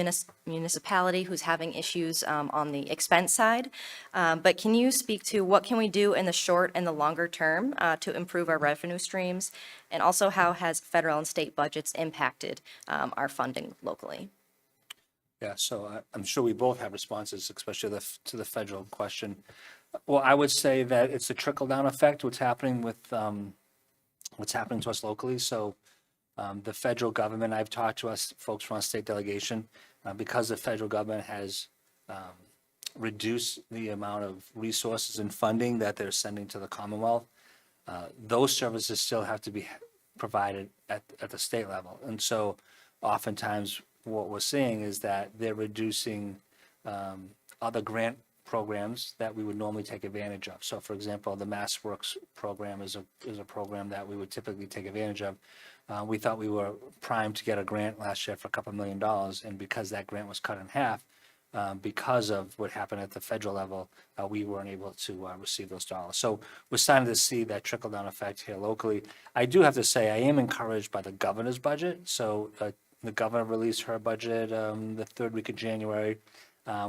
municipality who's having issues on the expense side. But can you speak to what can we do in the short and the longer term to improve our revenue streams? And also, how has federal and state budgets impacted our funding locally? Yeah, so I'm sure we both have responses, especially to the federal question. Well, I would say that it's a trickle-down effect, what's happening to us locally. So the federal government, I've talked to us folks from our state delegation, because the federal government has reduced the amount of resources and funding that they're sending to the Commonwealth, those services still have to be provided at the state level. And so oftentimes what we're seeing is that they're reducing other grant programs that we would normally take advantage of. So for example, the Mass Works program is a program that we would typically take advantage of. We thought we were primed to get a grant last year for $2 million, and because that grant was cut in half, because of what happened at the federal level, we weren't able to receive those dollars. So we're starting to see that trickle-down effect here locally. I do have to say, I am encouraged by the governor's budget. So the governor released her budget the third week of January.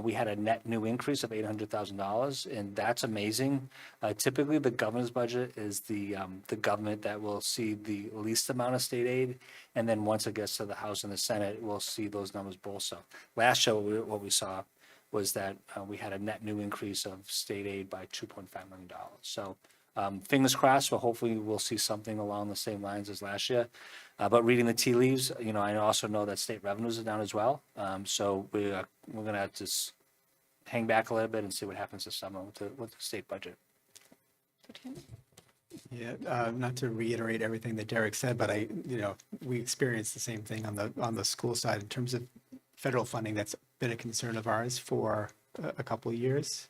We had a net new increase of $800,000, and that's amazing. Typically, the governor's budget is the government that will see the least amount of state aid, and then once it gets to the House and the Senate, we'll see those numbers bolster. Last year, what we saw was that we had a net new increase of state aid by $2.5 million. So fingers crossed, well, hopefully we'll see something along the same lines as last year. But reading the tea leaves, I also know that state revenues are down as well. So we're going to have to hang back a little bit and see what happens this summer with the state budget. Yeah, not to reiterate everything that Derek said, but we experienced the same thing on the school side in terms of federal funding. That's been a concern of ours for a couple of years.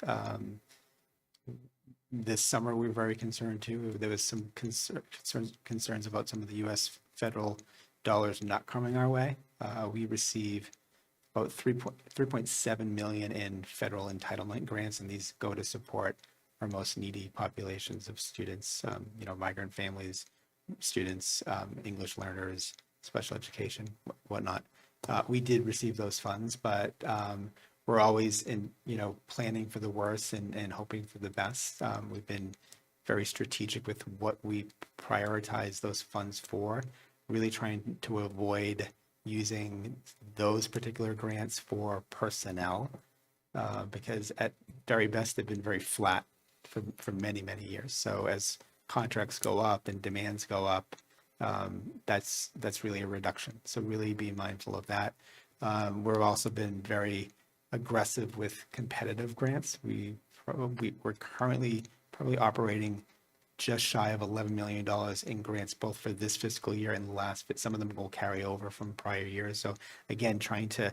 This summer, we were very concerned too. There was some concerns about some of the U.S. federal dollars not coming our way. We receive about $3.7 million in federal entitlement grants, and these go to support our most needy populations of students, migrant families, students, English learners, special education, whatnot. We did receive those funds, but we're always planning for the worst and hoping for the best. We've been very strategic with what we prioritize those funds for, really trying to avoid using those particular grants for personnel, because at very best, they've been very flat for many, many years. So as contracts go up and demands go up, that's really a reduction. So really be mindful of that. We've also been very aggressive with competitive grants. We're currently probably operating just shy of $11 million in grants, both for this fiscal year and the last, but some of them will carry over from prior years. So again, trying to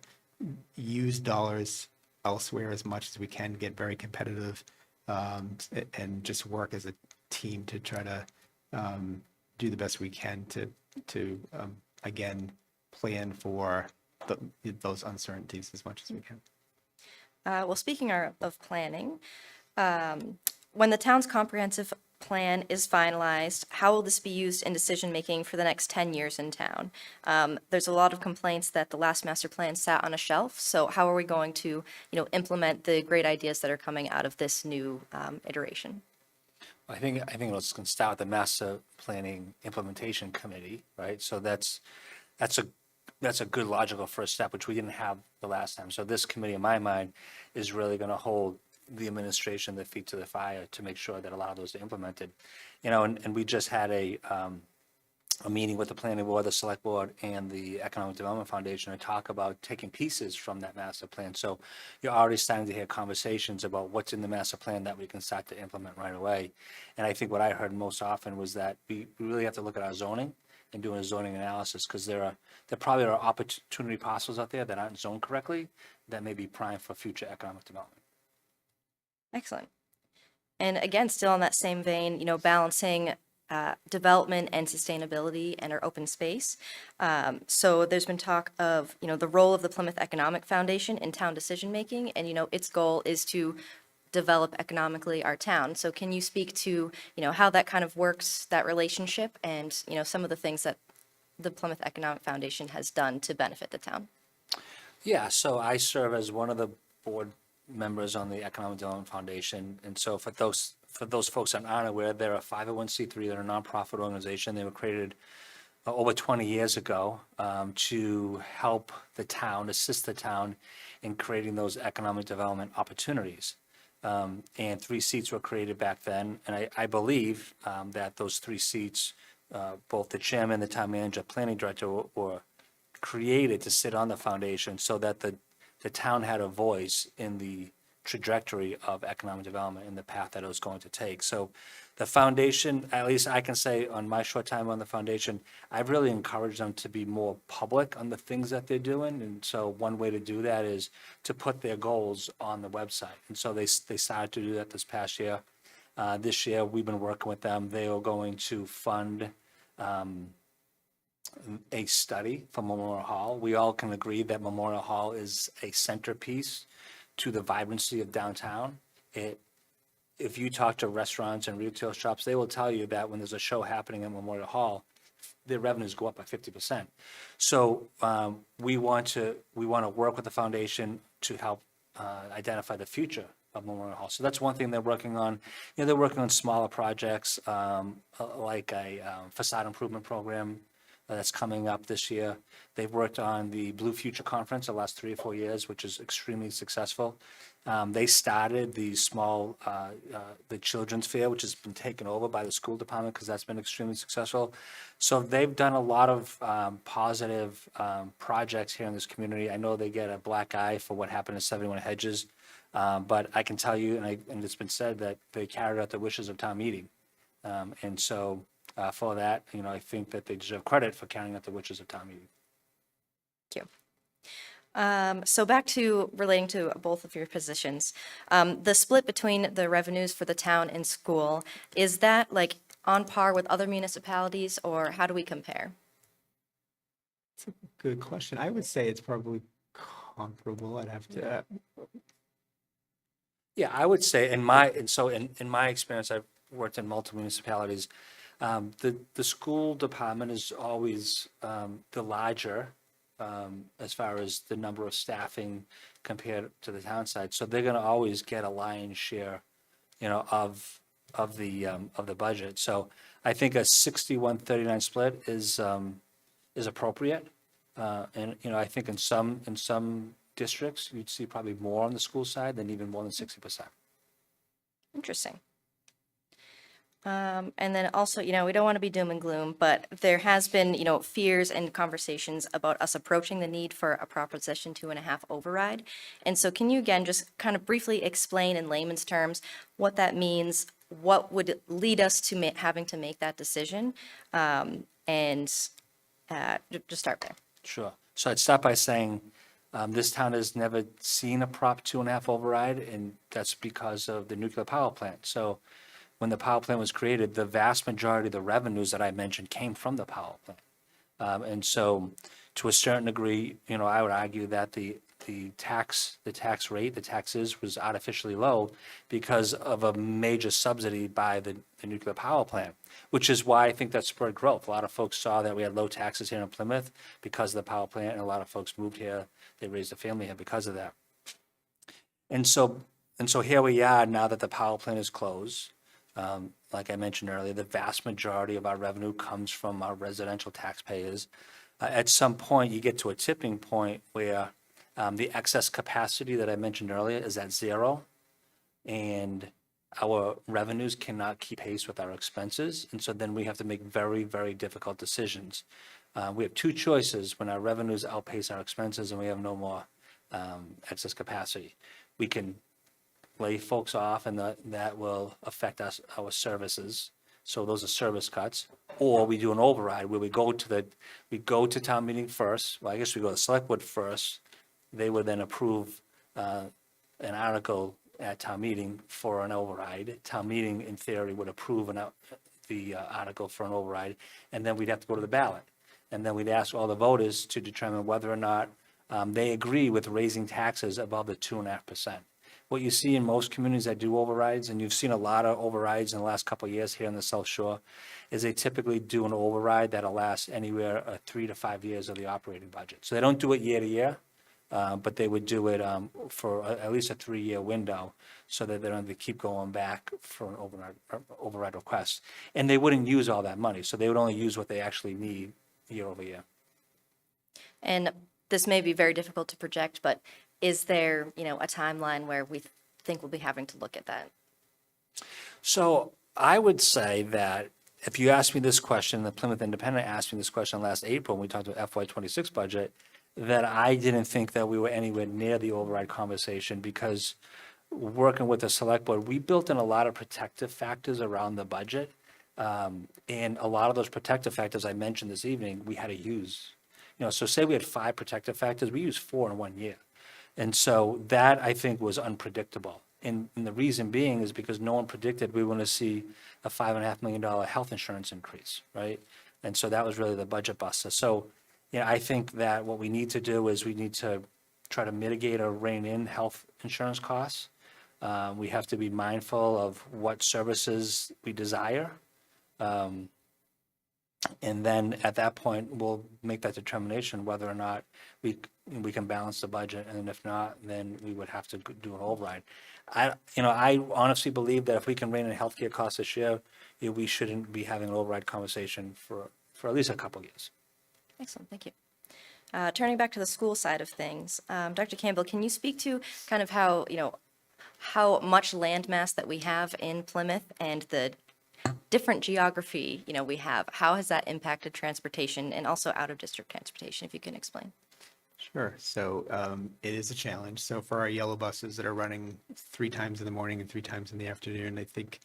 use dollars elsewhere as much as we can, get very competitive, and just work as a team to try to do the best we can to again, plan for those uncertainties as much as we can. Well, speaking of planning, when the town's comprehensive plan is finalized, how will this be used in decision-making for the next 10 years in town? There's a lot of complaints that the last master plan sat on a shelf, so how are we going to, implement the great ideas that are coming out of this new iteration? I think it's going to start with the Master Planning Implementation Committee, right? So that's a good logical first step, which we didn't have the last time. So this committee, in my mind, is really going to hold the administration their feet to the fire to make sure that a lot of those are implemented. And we just had a a meeting with the planning board, the select board, and the Economic Development Foundation to talk about taking pieces from that master plan. So you're already starting to hear conversations about what's in the master plan that we can start to implement right away. And I think what I heard most often was that we really have to look at our zoning and doing a zoning analysis, because there probably are opportunity parcels out there that aren't zoned correctly that may be prime for future economic development. Excellent. And again, still on that same vein, balancing development and sustainability and our open space. So there's been talk of, the role of the Plymouth Economic Foundation in town decision-making, and, its goal is to develop economically our town. So can you speak to, how that kind of works, that relationship, and, some of the things that the Plymouth Economic Foundation has done to benefit the town? Yeah, so I serve as one of the board members on the Economic Development Foundation. And so for those folks that aren't aware, they're a 501c3, they're a nonprofit organization. They were created over 20 years ago to help the town, assist the town in creating those economic development opportunities. And 3 seats were created back then. And I believe that those 3 seats, both the chairman, the town manager, planning director, were created to sit on the foundation so that the town had a voice in the trajectory of economic development and the path that it was going to take. So the foundation, at least I can say on my short time on the foundation, I've really encouraged them to be more public on the things that they're doing. And so one way to do that is to put their goals on the website. And so they started to do that this past year. This year, we've been working with them. They are going to fund a study for Memorial Hall. We all can agree that Memorial Hall is a centerpiece to the vibrancy of downtown. If you talk to restaurants and retail shops, they will tell you that when there's a show happening at Memorial Hall, their revenues go up by 50%. So we want to work with the foundation to help identify the future of Memorial Hall. So that's one thing they're working on. They're working on smaller projects like a facade improvement program that's coming up this year. They've worked on the Blue Future Conference the last 3 or 4 years, which is extremely successful. They started the the Children's Fair, which has been taken over by the school department because that's been extremely successful. So they've done a lot of positive projects here in this community. I know they get a black eye for what happened at 71 Hedges, but I can tell you, and it's been said, that they carried out the wishes of town meeting. And so for that, I think that they deserve credit for carrying out the wishes of town meeting. Thank you. So back to relating to both of your positions, the split between the revenues for the town and school, is that like on par with other municipalities, or how do we compare? It's a good question. I would say it's probably comparable. I'd have to. Yeah, I would say in my experience, I've worked in multiple municipalities. The school department is always the larger as far as the number of staffing compared to the town side. So they're going to always get a lion's share, of the budget. So I think a 61-39 split is appropriate. And I think in some districts you'd see probably more on the school side than even more than 60%. Interesting. And then also, we don't want to be doom and gloom, but there has been, fears and conversations about us approaching the need for a Proposition 2.5 override. And so can you again just kind of briefly explain in layman's terms what that means, what would lead us to having to make that decision, and just start there. Sure. So I'd start by saying this town has never seen a Prop 2.5 override, and that's because of the nuclear power plant. So when the power plant was created, the vast majority of the revenues that I mentioned came from the power plant. And so to a certain degree, I would argue that the tax rate, the taxes was artificially low because of a major subsidy by the nuclear power plant, which is why I think that spurred growth. A lot of folks saw that we had low taxes here in Plymouth because of the power plant, and a lot of folks moved here. They raised a family here because of that. And so here we are now that the power plant is closed. Like I mentioned earlier, the vast majority of our revenue comes from our residential taxpayers. At some point, you get to a tipping point where the excess capacity that I mentioned earlier is at zero. And our revenues cannot keep pace with our expenses, and so then we have to make very, very difficult decisions. We have two choices when our revenues outpace our expenses and we have no more excess capacity. We can lay folks off, and that will affect our services. So those are service cuts. Or we do an override where we go to town meeting first. Well, I guess we go to select board first. They would then approve an article at town meeting for an override. Town meeting, in theory, would approve the article for an override, and then we'd have to go to the ballot. And then we'd ask all the voters to determine whether or not they agree with raising taxes above the 2.5%. What you see in most communities that do overrides, and you've seen a lot of overrides in the last couple of years here in the South Shore, is they typically do an override that'll last anywhere 3 to 5 years of the operating budget. So they don't do it year to year, but they would do it for at least a 3-year window so that they don't have to keep going back for an override request. And they wouldn't use all that money, so they would only use what they actually need year over year. And this may be very difficult to project, but is there, a timeline where we think we'll be having to look at that? So I would say that if you asked me this question, the Plymouth Independent asked me this question last April when we talked about FY26 budget, that I didn't think that we were anywhere near the override conversation, because working with the select board, we built in a lot of protective factors around the budget. And a lot of those protective factors I mentioned this evening, we had to use. So say we had 5 protective factors, we used 4 in 1 year. And so that, I think, was unpredictable. And the reason being is because no one predicted we were going to see a $5.5 million health insurance increase, right? And so that was really the budget buster. So, I think that what we need to do is we need to try to mitigate or rein in health insurance costs. We have to be mindful of what services we desire. And then at that point, we'll make that determination whether or not we can balance the budget, and if not, then we would have to do an override. I honestly believe that if we can rein in healthcare costs this year, we shouldn't be having an override conversation for at least a couple of years. Excellent, thank you. Turning back to the school side of things, Dr. Campbell, can you speak to kind of how much land mass that we have in Plymouth and the different geography, we have? How has that impacted transportation and also out-of-district transportation, if you can explain? Sure. So it is a challenge. So for our yellow buses that are running 3 times in the morning and 3 times in the afternoon, I think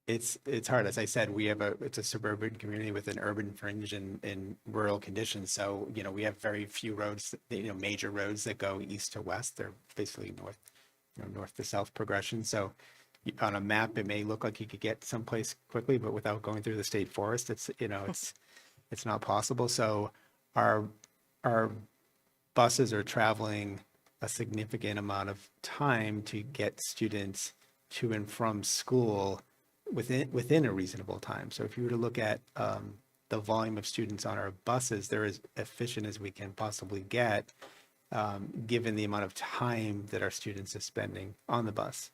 it's hard. As I said, it's a suburban community with an urban fringe and rural conditions. So we have very few roads, major roads that go east to west. They're basically north to south progression. So on a map, it may look like you could get someplace quickly, but without going through the state forest, it's not possible. So our buses are traveling a significant amount of time to get students to and from school within a reasonable time. So if you were to look at the volume of students on our buses, they're as efficient as we can possibly get, given the amount of time that our students are spending on the bus.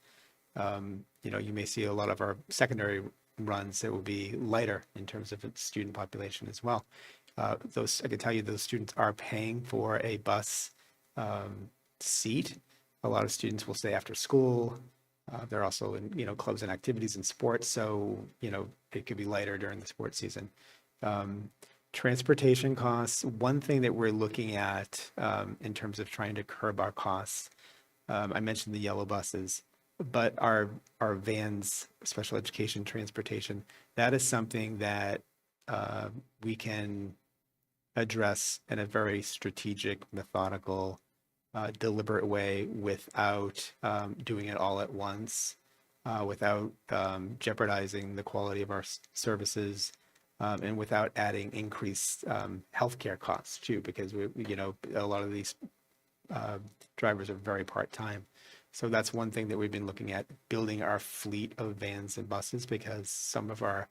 You may see a lot of our secondary runs that will be lighter in terms of its student population as well. I can tell you those students are paying for a bus seat. A lot of students will stay after school. They're also in, clubs and activities and sports. So, it could be lighter during the sports season. Transportation costs, one thing that we're looking at in terms of trying to curb our costs, I mentioned the yellow buses, but our vans, special education transportation, that is something that we can address in a very strategic, methodical, deliberate way without doing it all at once, without jeopardizing the quality of our services, and without adding increased healthcare costs too, because a lot of these drivers are very part-time. So that's one thing that we've been looking at, building our fleet of vans and buses, because some of our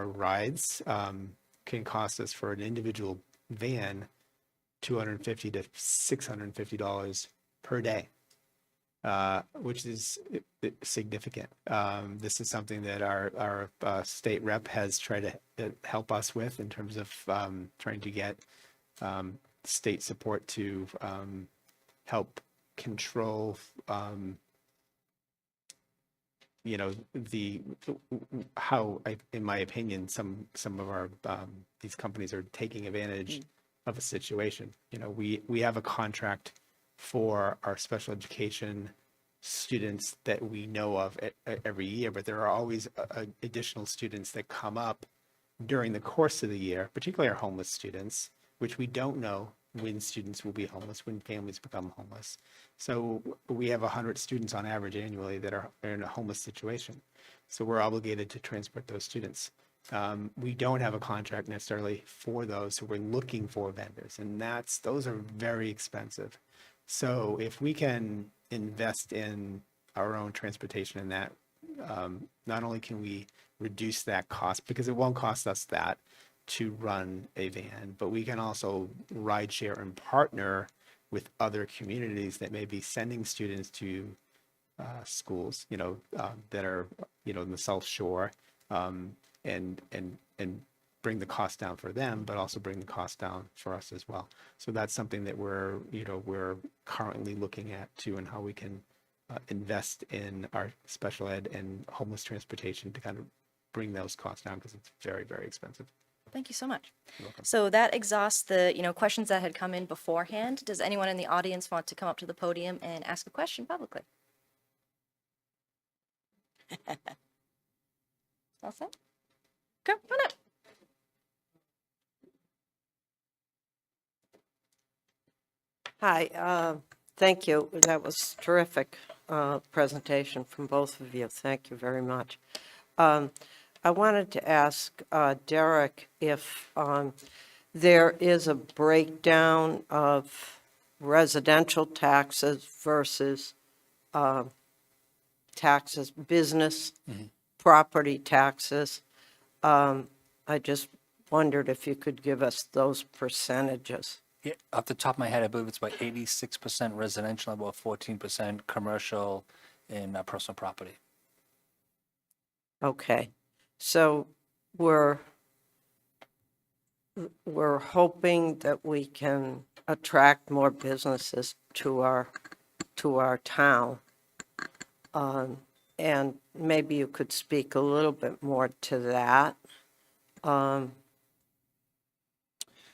rides can cost us, for an individual van, $250 to $650 per day, which is significant. This is something that our state rep has tried to help us with in terms of trying to get state support to help control you know, how, in my opinion, some of our, these companies are taking advantage of a situation. You know, we have a contract for our special education students that we know of every year, but there are always additional students that come up during the course of the year, particularly our homeless students, which we don't know when students will be homeless, when families become homeless. So we have 100 students on average annually that are in a homeless situation. So we're obligated to transport those students. We don't have a contract necessarily for those, so we're looking for vendors, and those are very expensive. So if we can invest in our own transportation in that, not only can we reduce that cost, because it won't cost us that to run a van, but we can also ride share and partner with other communities that may be sending students to schools, that are, in the South Shore, and bring the cost down for them, but also bring the cost down for us as well. So that's something that we're currently looking at too, and how we can invest in our special ed and homeless transportation to kind of bring those costs down, because it's very, very expensive. Thank you so much. You're welcome. So that exhausts the, questions that had come in beforehand. Does anyone in the audience want to come up to the podium and ask a question publicly? All set? Come on up. Hi, thank you. That was terrific presentation from both of you. Thank you very much. I wanted to ask Derek if there is a breakdown of residential taxes versus taxes, business property taxes. I just wondered if you could give us those percentages. Yeah, off the top of my head, I believe it's about 86% residential, about 14% commercial and personal property. Okay, so we're hoping that we can attract more businesses to our town. And maybe you could speak a little bit more to that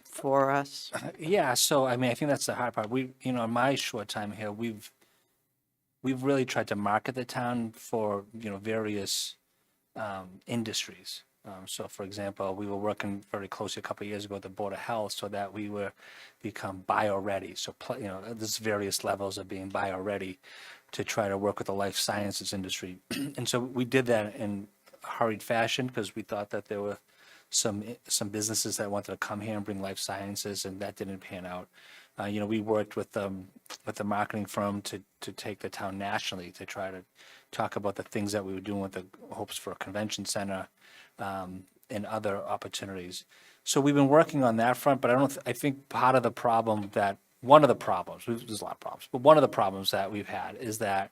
for us. Yeah, so I mean, I think that's the hard part. In my short time here, we've really tried to market the town for various industries. So, for example, we were working very closely a couple of years ago with the Board of Health so that we were become bio-ready. So, there's various levels of being bio-ready to try to work with the life sciences industry. And so we did that in a hurried fashion because we thought that there were some businesses that wanted to come here and bring life sciences, and that didn't pan out. We worked with the marketing firm to take the town nationally to try to talk about the things that we were doing with the hopes for a convention center and other opportunities. So we've been working on that front, but I think part of the problem one of the problems, there's a lot of problems, but one of the problems that we've had is that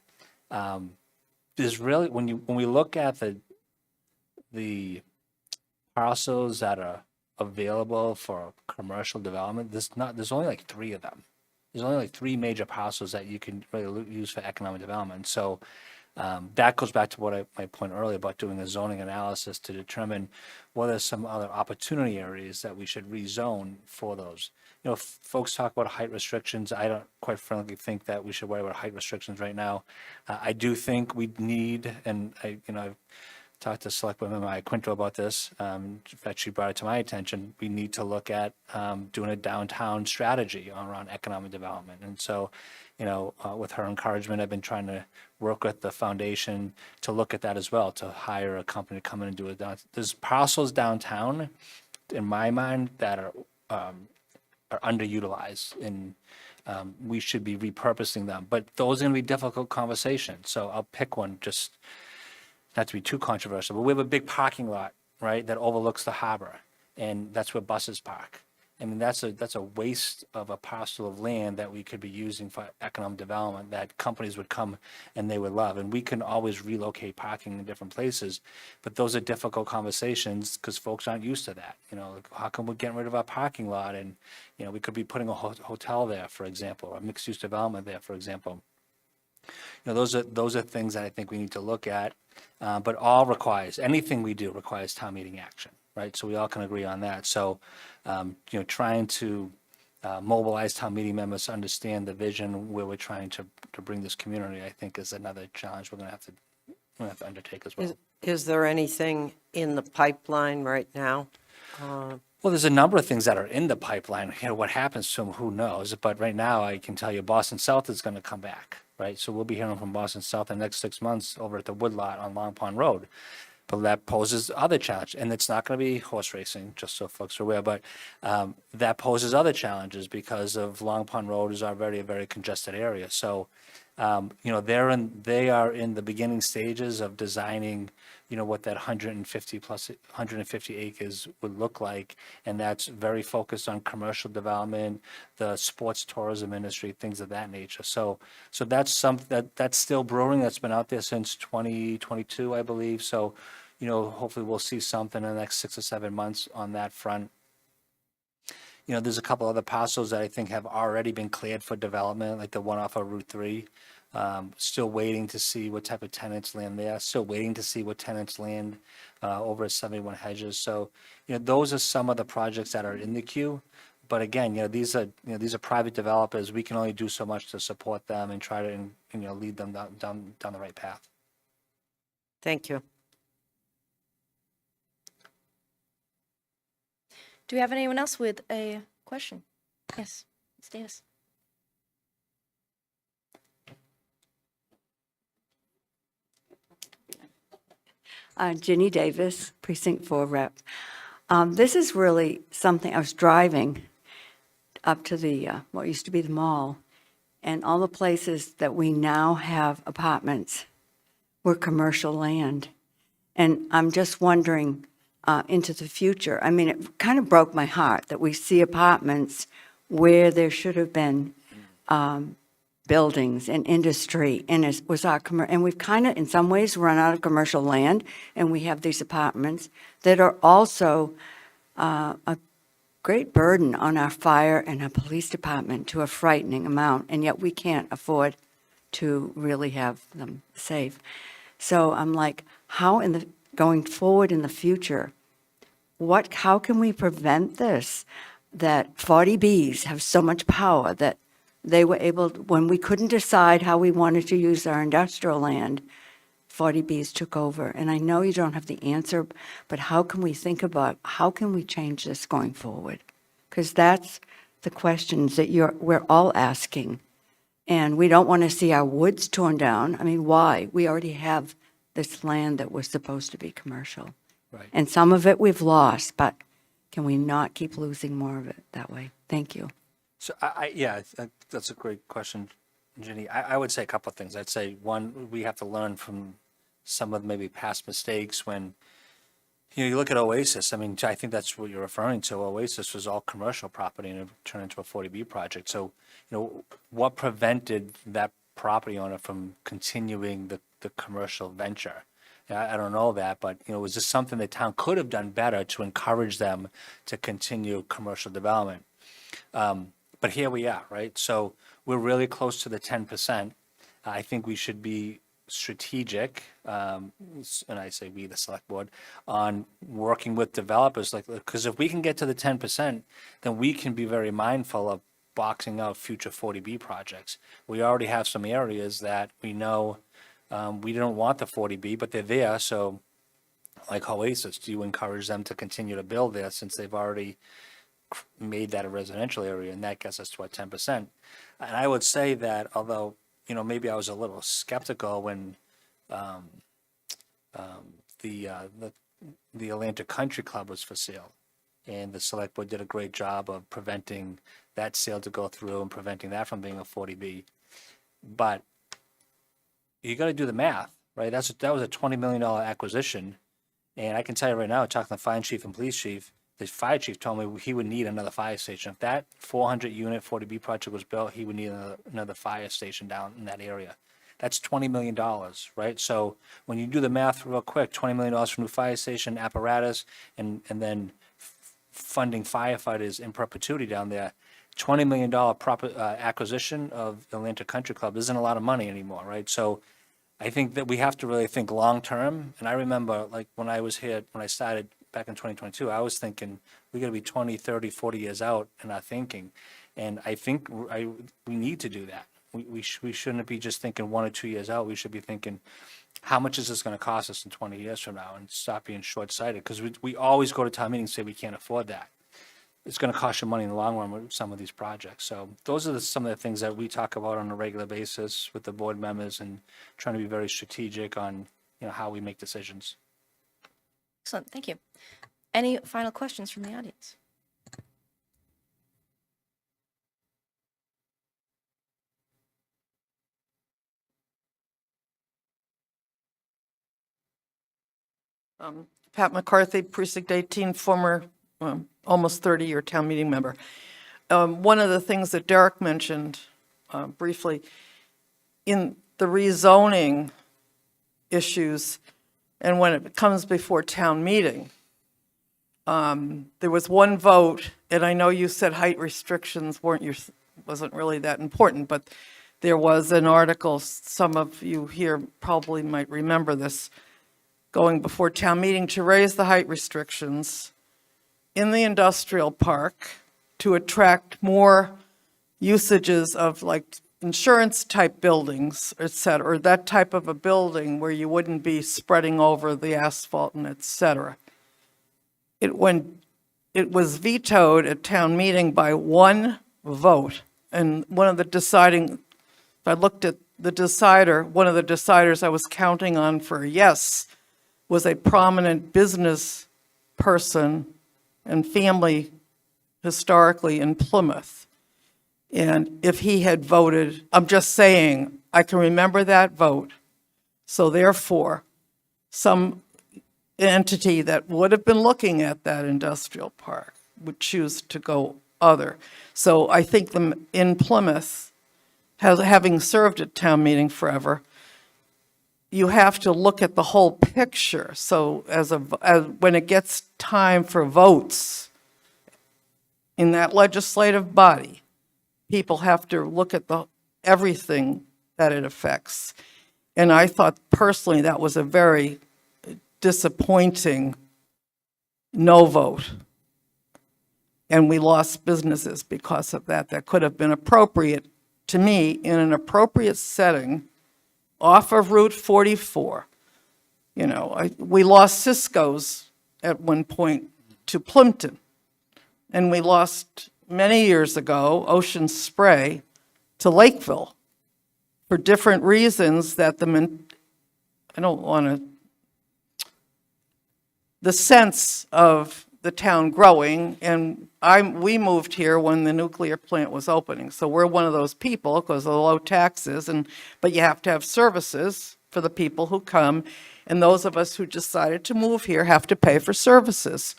there's really, when we look at the parcels that are available for commercial development, there's only like 3 of them. There's only like 3 major parcels that you can really use for economic development. So that goes back to my point earlier about doing a zoning analysis to determine whether some other opportunity areas that we should rezone for those. Folks talk about height restrictions. I don't quite frankly think that we should worry about height restrictions right now. I do think we need, and I've talked to Selectwoman Maya Quinto about this. In fact, she brought it to my attention. We need to look at doing a downtown strategy around economic development. And so, with her encouragement, I've been trying to work with the foundation to look at that as well, to hire a company to come in and do it. There's parcels downtown, in my mind, that are underutilized, and we should be repurposing them. But those are going to be difficult conversations. So I'll pick one, just not to be too controversial, but we have a big parking lot, right, that overlooks the harbor, and that's where buses park. I mean, that's a waste of a parcel of land that we could be using for economic development that companies would come and they would love. And we can always relocate parking in different places, but those are difficult conversations because folks aren't used to that. How come we're getting rid of our parking lot? And, we could be putting a hotel there, for example, or mixed-use development there, for example. Those are things that I think we need to look at. But anything we do requires town meeting action, right? So we all can agree on that. So, trying to mobilize town meeting members to understand the vision where we're trying to bring this community, I think is another challenge we're going to have to undertake as well. Is there anything in the pipeline right now? Well, there's a number of things that are in the pipeline. What happens to them, who knows? But right now, I can tell you Boston South is going to come back, right? So we'll be hearing from Boston South in the next 6 months over at the Woodlot on Long Pond Road. But that poses other challenge, and it's not going to be horse racing, just so folks are aware, but that poses other challenges because of Long Pond Road is already a very congested area. So, they are in the beginning stages of designing, what that 150 acres would look like, and that's very focused on commercial development, the sports tourism industry, things of that nature. So that's that's still brewing. That's been out there since 2022, I believe. So, hopefully we'll see something in the next 6 or 7 months on that front. There's a couple other parcels that I think have already been cleared for development, like the one off of Route 3. Still waiting to see what type of tenants land there. Still waiting to see what tenants land over at 71 Hedges. So, those are some of the projects that are in the queue. But again, these are private developers. We can only do so much to support them and try to, lead them down the right path. Thank you. Do we have anyone else with a question? Yes, Ms. Davis. Ginny Davis, Precinct 4 Rep. This is really something, I was driving up to the, what used to be the mall, and all the places that we now have apartments were commercial land. And I'm just wondering into the future, I mean, it kind of broke my heart that we see apartments where there should have been buildings and industry, and it was our and we've kind of in some ways run out of commercial land, and we have these apartments that are also a great burden on our fire and our police department to a frightening amount, and yet we can't afford to really have them safe. So I'm like, how going forward in the future, how can we prevent this, that 40Bs have so much power that they were able, when we couldn't decide how we wanted to use our industrial land, 40Bs took over. And I know you don't have the answer, but how can we think about, how can we change this going forward? Because that's the questions that we're all asking. And we don't want to see our woods torn down. I mean, why? We already have this land that was supposed to be commercial. Right. And some of it we've lost, but can we not keep losing more of it that way? Thank you. So that's a great question, Ginny. I would say a couple of things. I'd say one, we have to learn from some of maybe past mistakes when, you look at Oasis. I mean, I think that's what you're referring to. Oasis was all commercial property and it turned into a 40B project. So, what prevented that property owner from continuing the commercial venture? I don't know that, but, was this something the town could have done better to encourage them to continue commercial development? But here we are, right? So we're really close to the 10%. I think we should be strategic, and I say we, the select board, on working with developers, because if we can get to the 10%, then we can be very mindful of boxing out future 40B projects. We already have some areas that we know we don't want the 40B, but they're there. So like Oasis, do you encourage them to continue to build there since they've already made that a residential area, and that gets us to a 10%. And I would say that although, maybe I was a little skeptical when the Atlantic Country Club was for sale, and the select board did a great job of preventing that sale to go through and preventing that from being a 40B. But you got to do the math, right? That was a $20 million acquisition, and I can tell you right now, talking to the fire chief and police chief, the fire chief told me he would need another fire station. If that 400-unit 40B project was built, he would need another fire station down in that area. That's $20 million, right? So when you do the math real quick, $20 million for new fire station, apparatus, and then funding firefighters in perpetuity down there, $20 million acquisition of Atlanta Country Club isn't a lot of money anymore, right? So I think that we have to really think long-term. And I remember, like, when I was here, when I started back in 2022, I was thinking we got to be 20, 30, 40 years out in our thinking. And I think we need to do that. We shouldn't be just thinking 1 or 2 years out. We should be thinking, how much is this going to cost us in 20 years from now, and stop being short-sighted, because we always go to town meetings and say we can't afford that. It's going to cost you money in the long run with some of these projects. So those are some of the things that we talk about on a regular basis with the board members, and trying to be very strategic on, how we make decisions. Excellent, thank you. Any final questions from the audience? Pat McCarthy, Precinct 18, former almost 30-year town meeting member. One of the things that Derek mentioned briefly, in the rezoning issues, and when it comes before town meeting, there was one vote, and I know you said height restrictions wasn't really that important, but there was an article, some of you here probably might remember this, going before town meeting to raise the height restrictions in the industrial park to attract more usages of like insurance type buildings, et cetera, or that type of a building where you wouldn't be spreading over the asphalt and et cetera. When it was vetoed at town meeting by one vote, and one of the deciding, if I looked at the decider, one of the deciders I was counting on for a yes was a prominent business person and family historically in Plymouth. And if he had voted, I'm just saying, I can remember that vote. So therefore, some entity that would have been looking at that industrial park would choose to go other. So I think in Plymouth, having served at town meeting forever, you have to look at the whole picture. So when it gets time for votes in that legislative body, people have to look at everything that it affects. And I thought personally that was a very disappointing no vote. And we lost businesses because of that. That could have been appropriate to me in an appropriate setting off of Route 44. We lost Cisco's at one point to Plimpton. And we lost many years ago Ocean Spray to Lakeville for different reasons that I don't want to, the sense of the town growing, and we moved here when the nuclear plant was opening, so we're one of those people because of the low taxes, but you have to have services for the people who come, and those of us who decided to move here have to pay for services,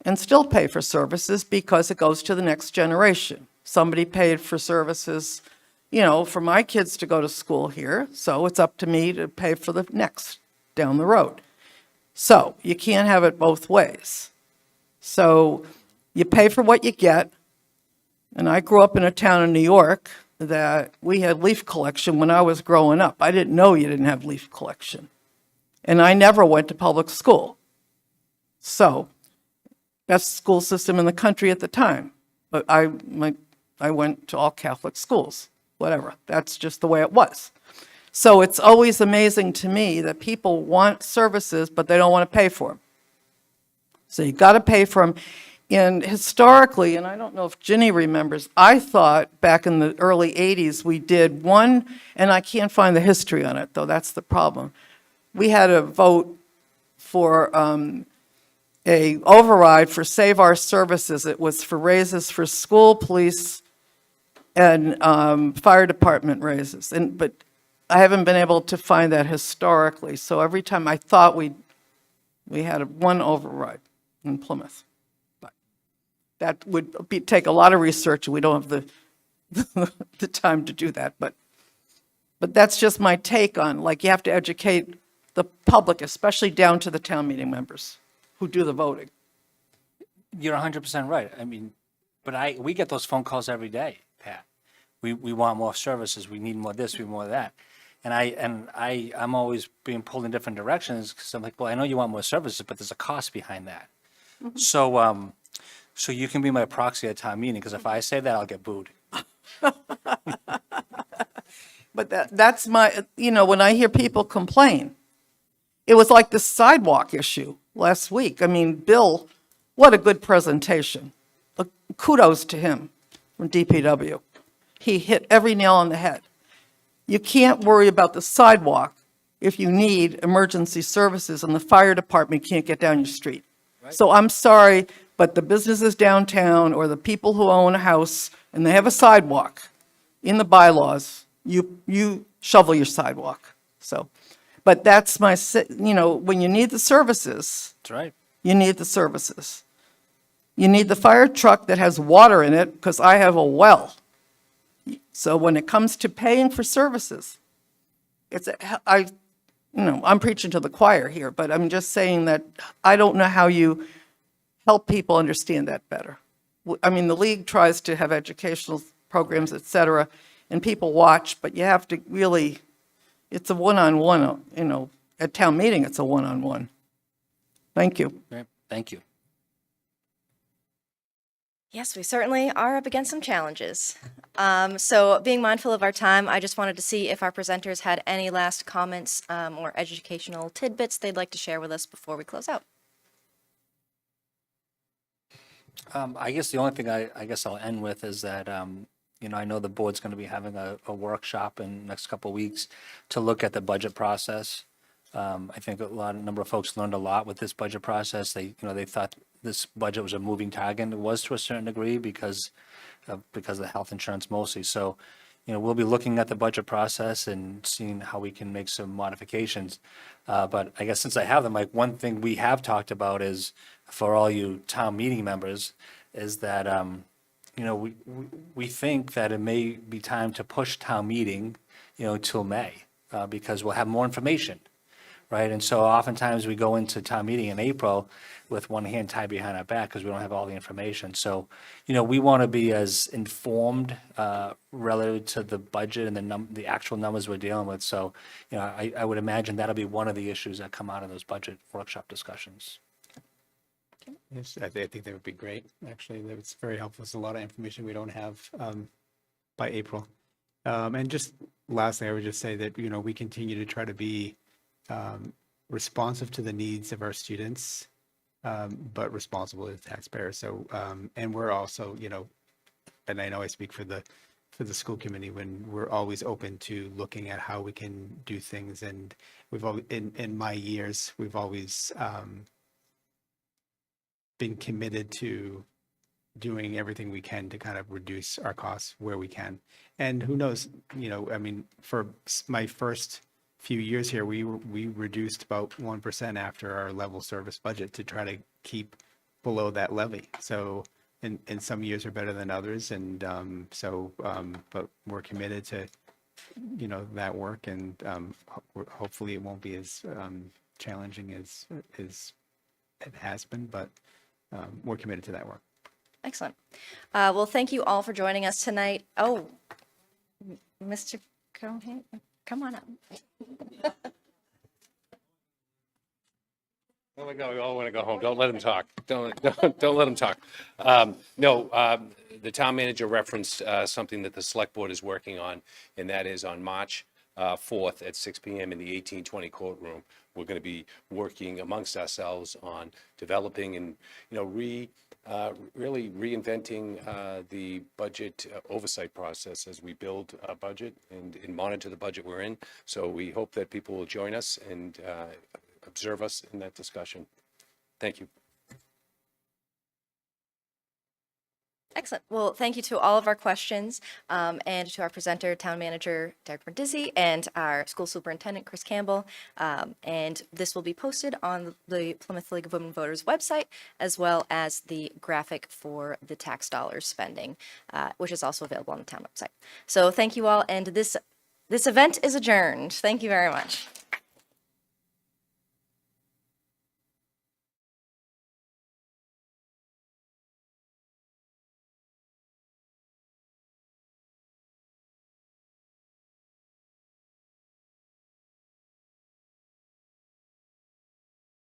and still pay for services because it goes to the next generation. Somebody paid for services, for my kids to go to school here, so it's up to me to pay for the next down the road. So you can't have it both ways. So you pay for what you get. And I grew up in a town in New York that we had leaf collection when I was growing up. I didn't know you didn't have leaf collection. And I never went to public school. So best school system in the country at the time. But I went to all Catholic schools, whatever. That's just the way it was. So it's always amazing to me that people want services, but they don't want to pay for them. So you got to pay for them. And historically, and I don't know if Ginny remembers, I thought back in the early 80s we did one, and I can't find the history on it, though that's the problem. We had a vote for a override for Save Our Services. It was for raises for school, police, and fire department raises. But I haven't been able to find that historically. So every time I thought we had one override in Plymouth. But that would take a lot of research, and we don't have the time to do that. But that's just my take on, you have to educate the public, especially down to the town meeting members who do the voting. You're 100% right. I mean, But we get those phone calls every day, Pat. We want more services, we need more this, we need more that. And I'm always being pulled in different directions because I'm like, well, I know you want more services, but there's a cost behind that. So, so you can be my proxy at town meeting, because if I say that, I'll get booed. But that's my, when I hear people complain, it was like the sidewalk issue last week. I mean, Bill, what a good presentation. Kudos to him from DPW. He hit every nail on the head. You can't worry about the sidewalk if you need emergency services and the fire department can't get down your street. So I'm sorry, but the businesses downtown or the people who own a house and they have a sidewalk in the bylaws, you shovel your sidewalk. So, but that's when you need the services, That's right. you need the services. You need the fire truck that has water in it, because I have a well. So when it comes to paying for services, I'm preaching to the choir here, but I'm just saying that I don't know how you help people understand that better. I mean, the league tries to have educational programs, et cetera, and people watch, but you have to really, it's a one-on-one, at town meeting, it's a one-on-one. Thank you. Right. Thank you. Yes, we certainly are up against some challenges. So being mindful of our time, I just wanted to see if our presenters had any last comments or educational tidbits they'd like to share with us before we close out. I guess the only thing I guess I'll end with is that, I know the board's going to be having a workshop in the next couple of weeks to look at the budget process. I think a number of folks learned a lot with this budget process. They thought this budget was a moving target. It was to a certain degree because of the health insurance mostly. So, we'll be looking at the budget process and seeing how we can make some modifications. But I guess since I have them, like, one thing we have talked about is, for all you town meeting members, is that, we think that it may be time to push town meeting, till May, because we'll have more information. Right, and so oftentimes we go into town meeting in April with one hand tied behind our back because we don't have all the information. So, we want to be as informed relative to the budget and the actual numbers we're dealing with. So, I would imagine that'll be one of the issues that come out of those budget workshop discussions. Yes, I think that would be great. Actually, that's very helpful. It's a lot of information we don't have by April. And just lastly, I would just say that, we continue to try to be responsive to the needs of our students, but responsible to the taxpayers. So, and we're also, and I know I speak for the school committee, when we're always open to looking at how we can do things. And we've always, in my years, we've always been committed to doing everything we can to kind of reduce our costs where we can. And who knows, for my first few years here, we reduced about 1% after our level service budget to try to keep below that levy. So, and some years are better than others, and but we're committed to, that work, and hopefully it won't be as challenging as it has been, but we're committed to that work. Excellent. Well, thank you all for joining us tonight. Oh, Mr. Cohen, come on up. Oh my God, we all want to go home. Don't let him talk. Don't let him talk. The town manager referenced something that the select board is working on, and that is on March 4th at 6 p.m. in the 1820 courtroom. We're going to be working amongst ourselves on developing and, really reinventing the budget oversight process as we build a budget and monitor the budget we're in. So we hope that people will join us and observe us in that discussion. Thank you. Excellent. Well, thank you to all of our questions, and to our presenter, Town Manager Derek Brindisi, and our School Superintendent, Chris Campbell. And this will be posted on the Plymouth League of Women Voters website, as well as the graphic for the tax dollars spending, which is also available on the town website. So thank you all, and this event is adjourned. Thank you very much.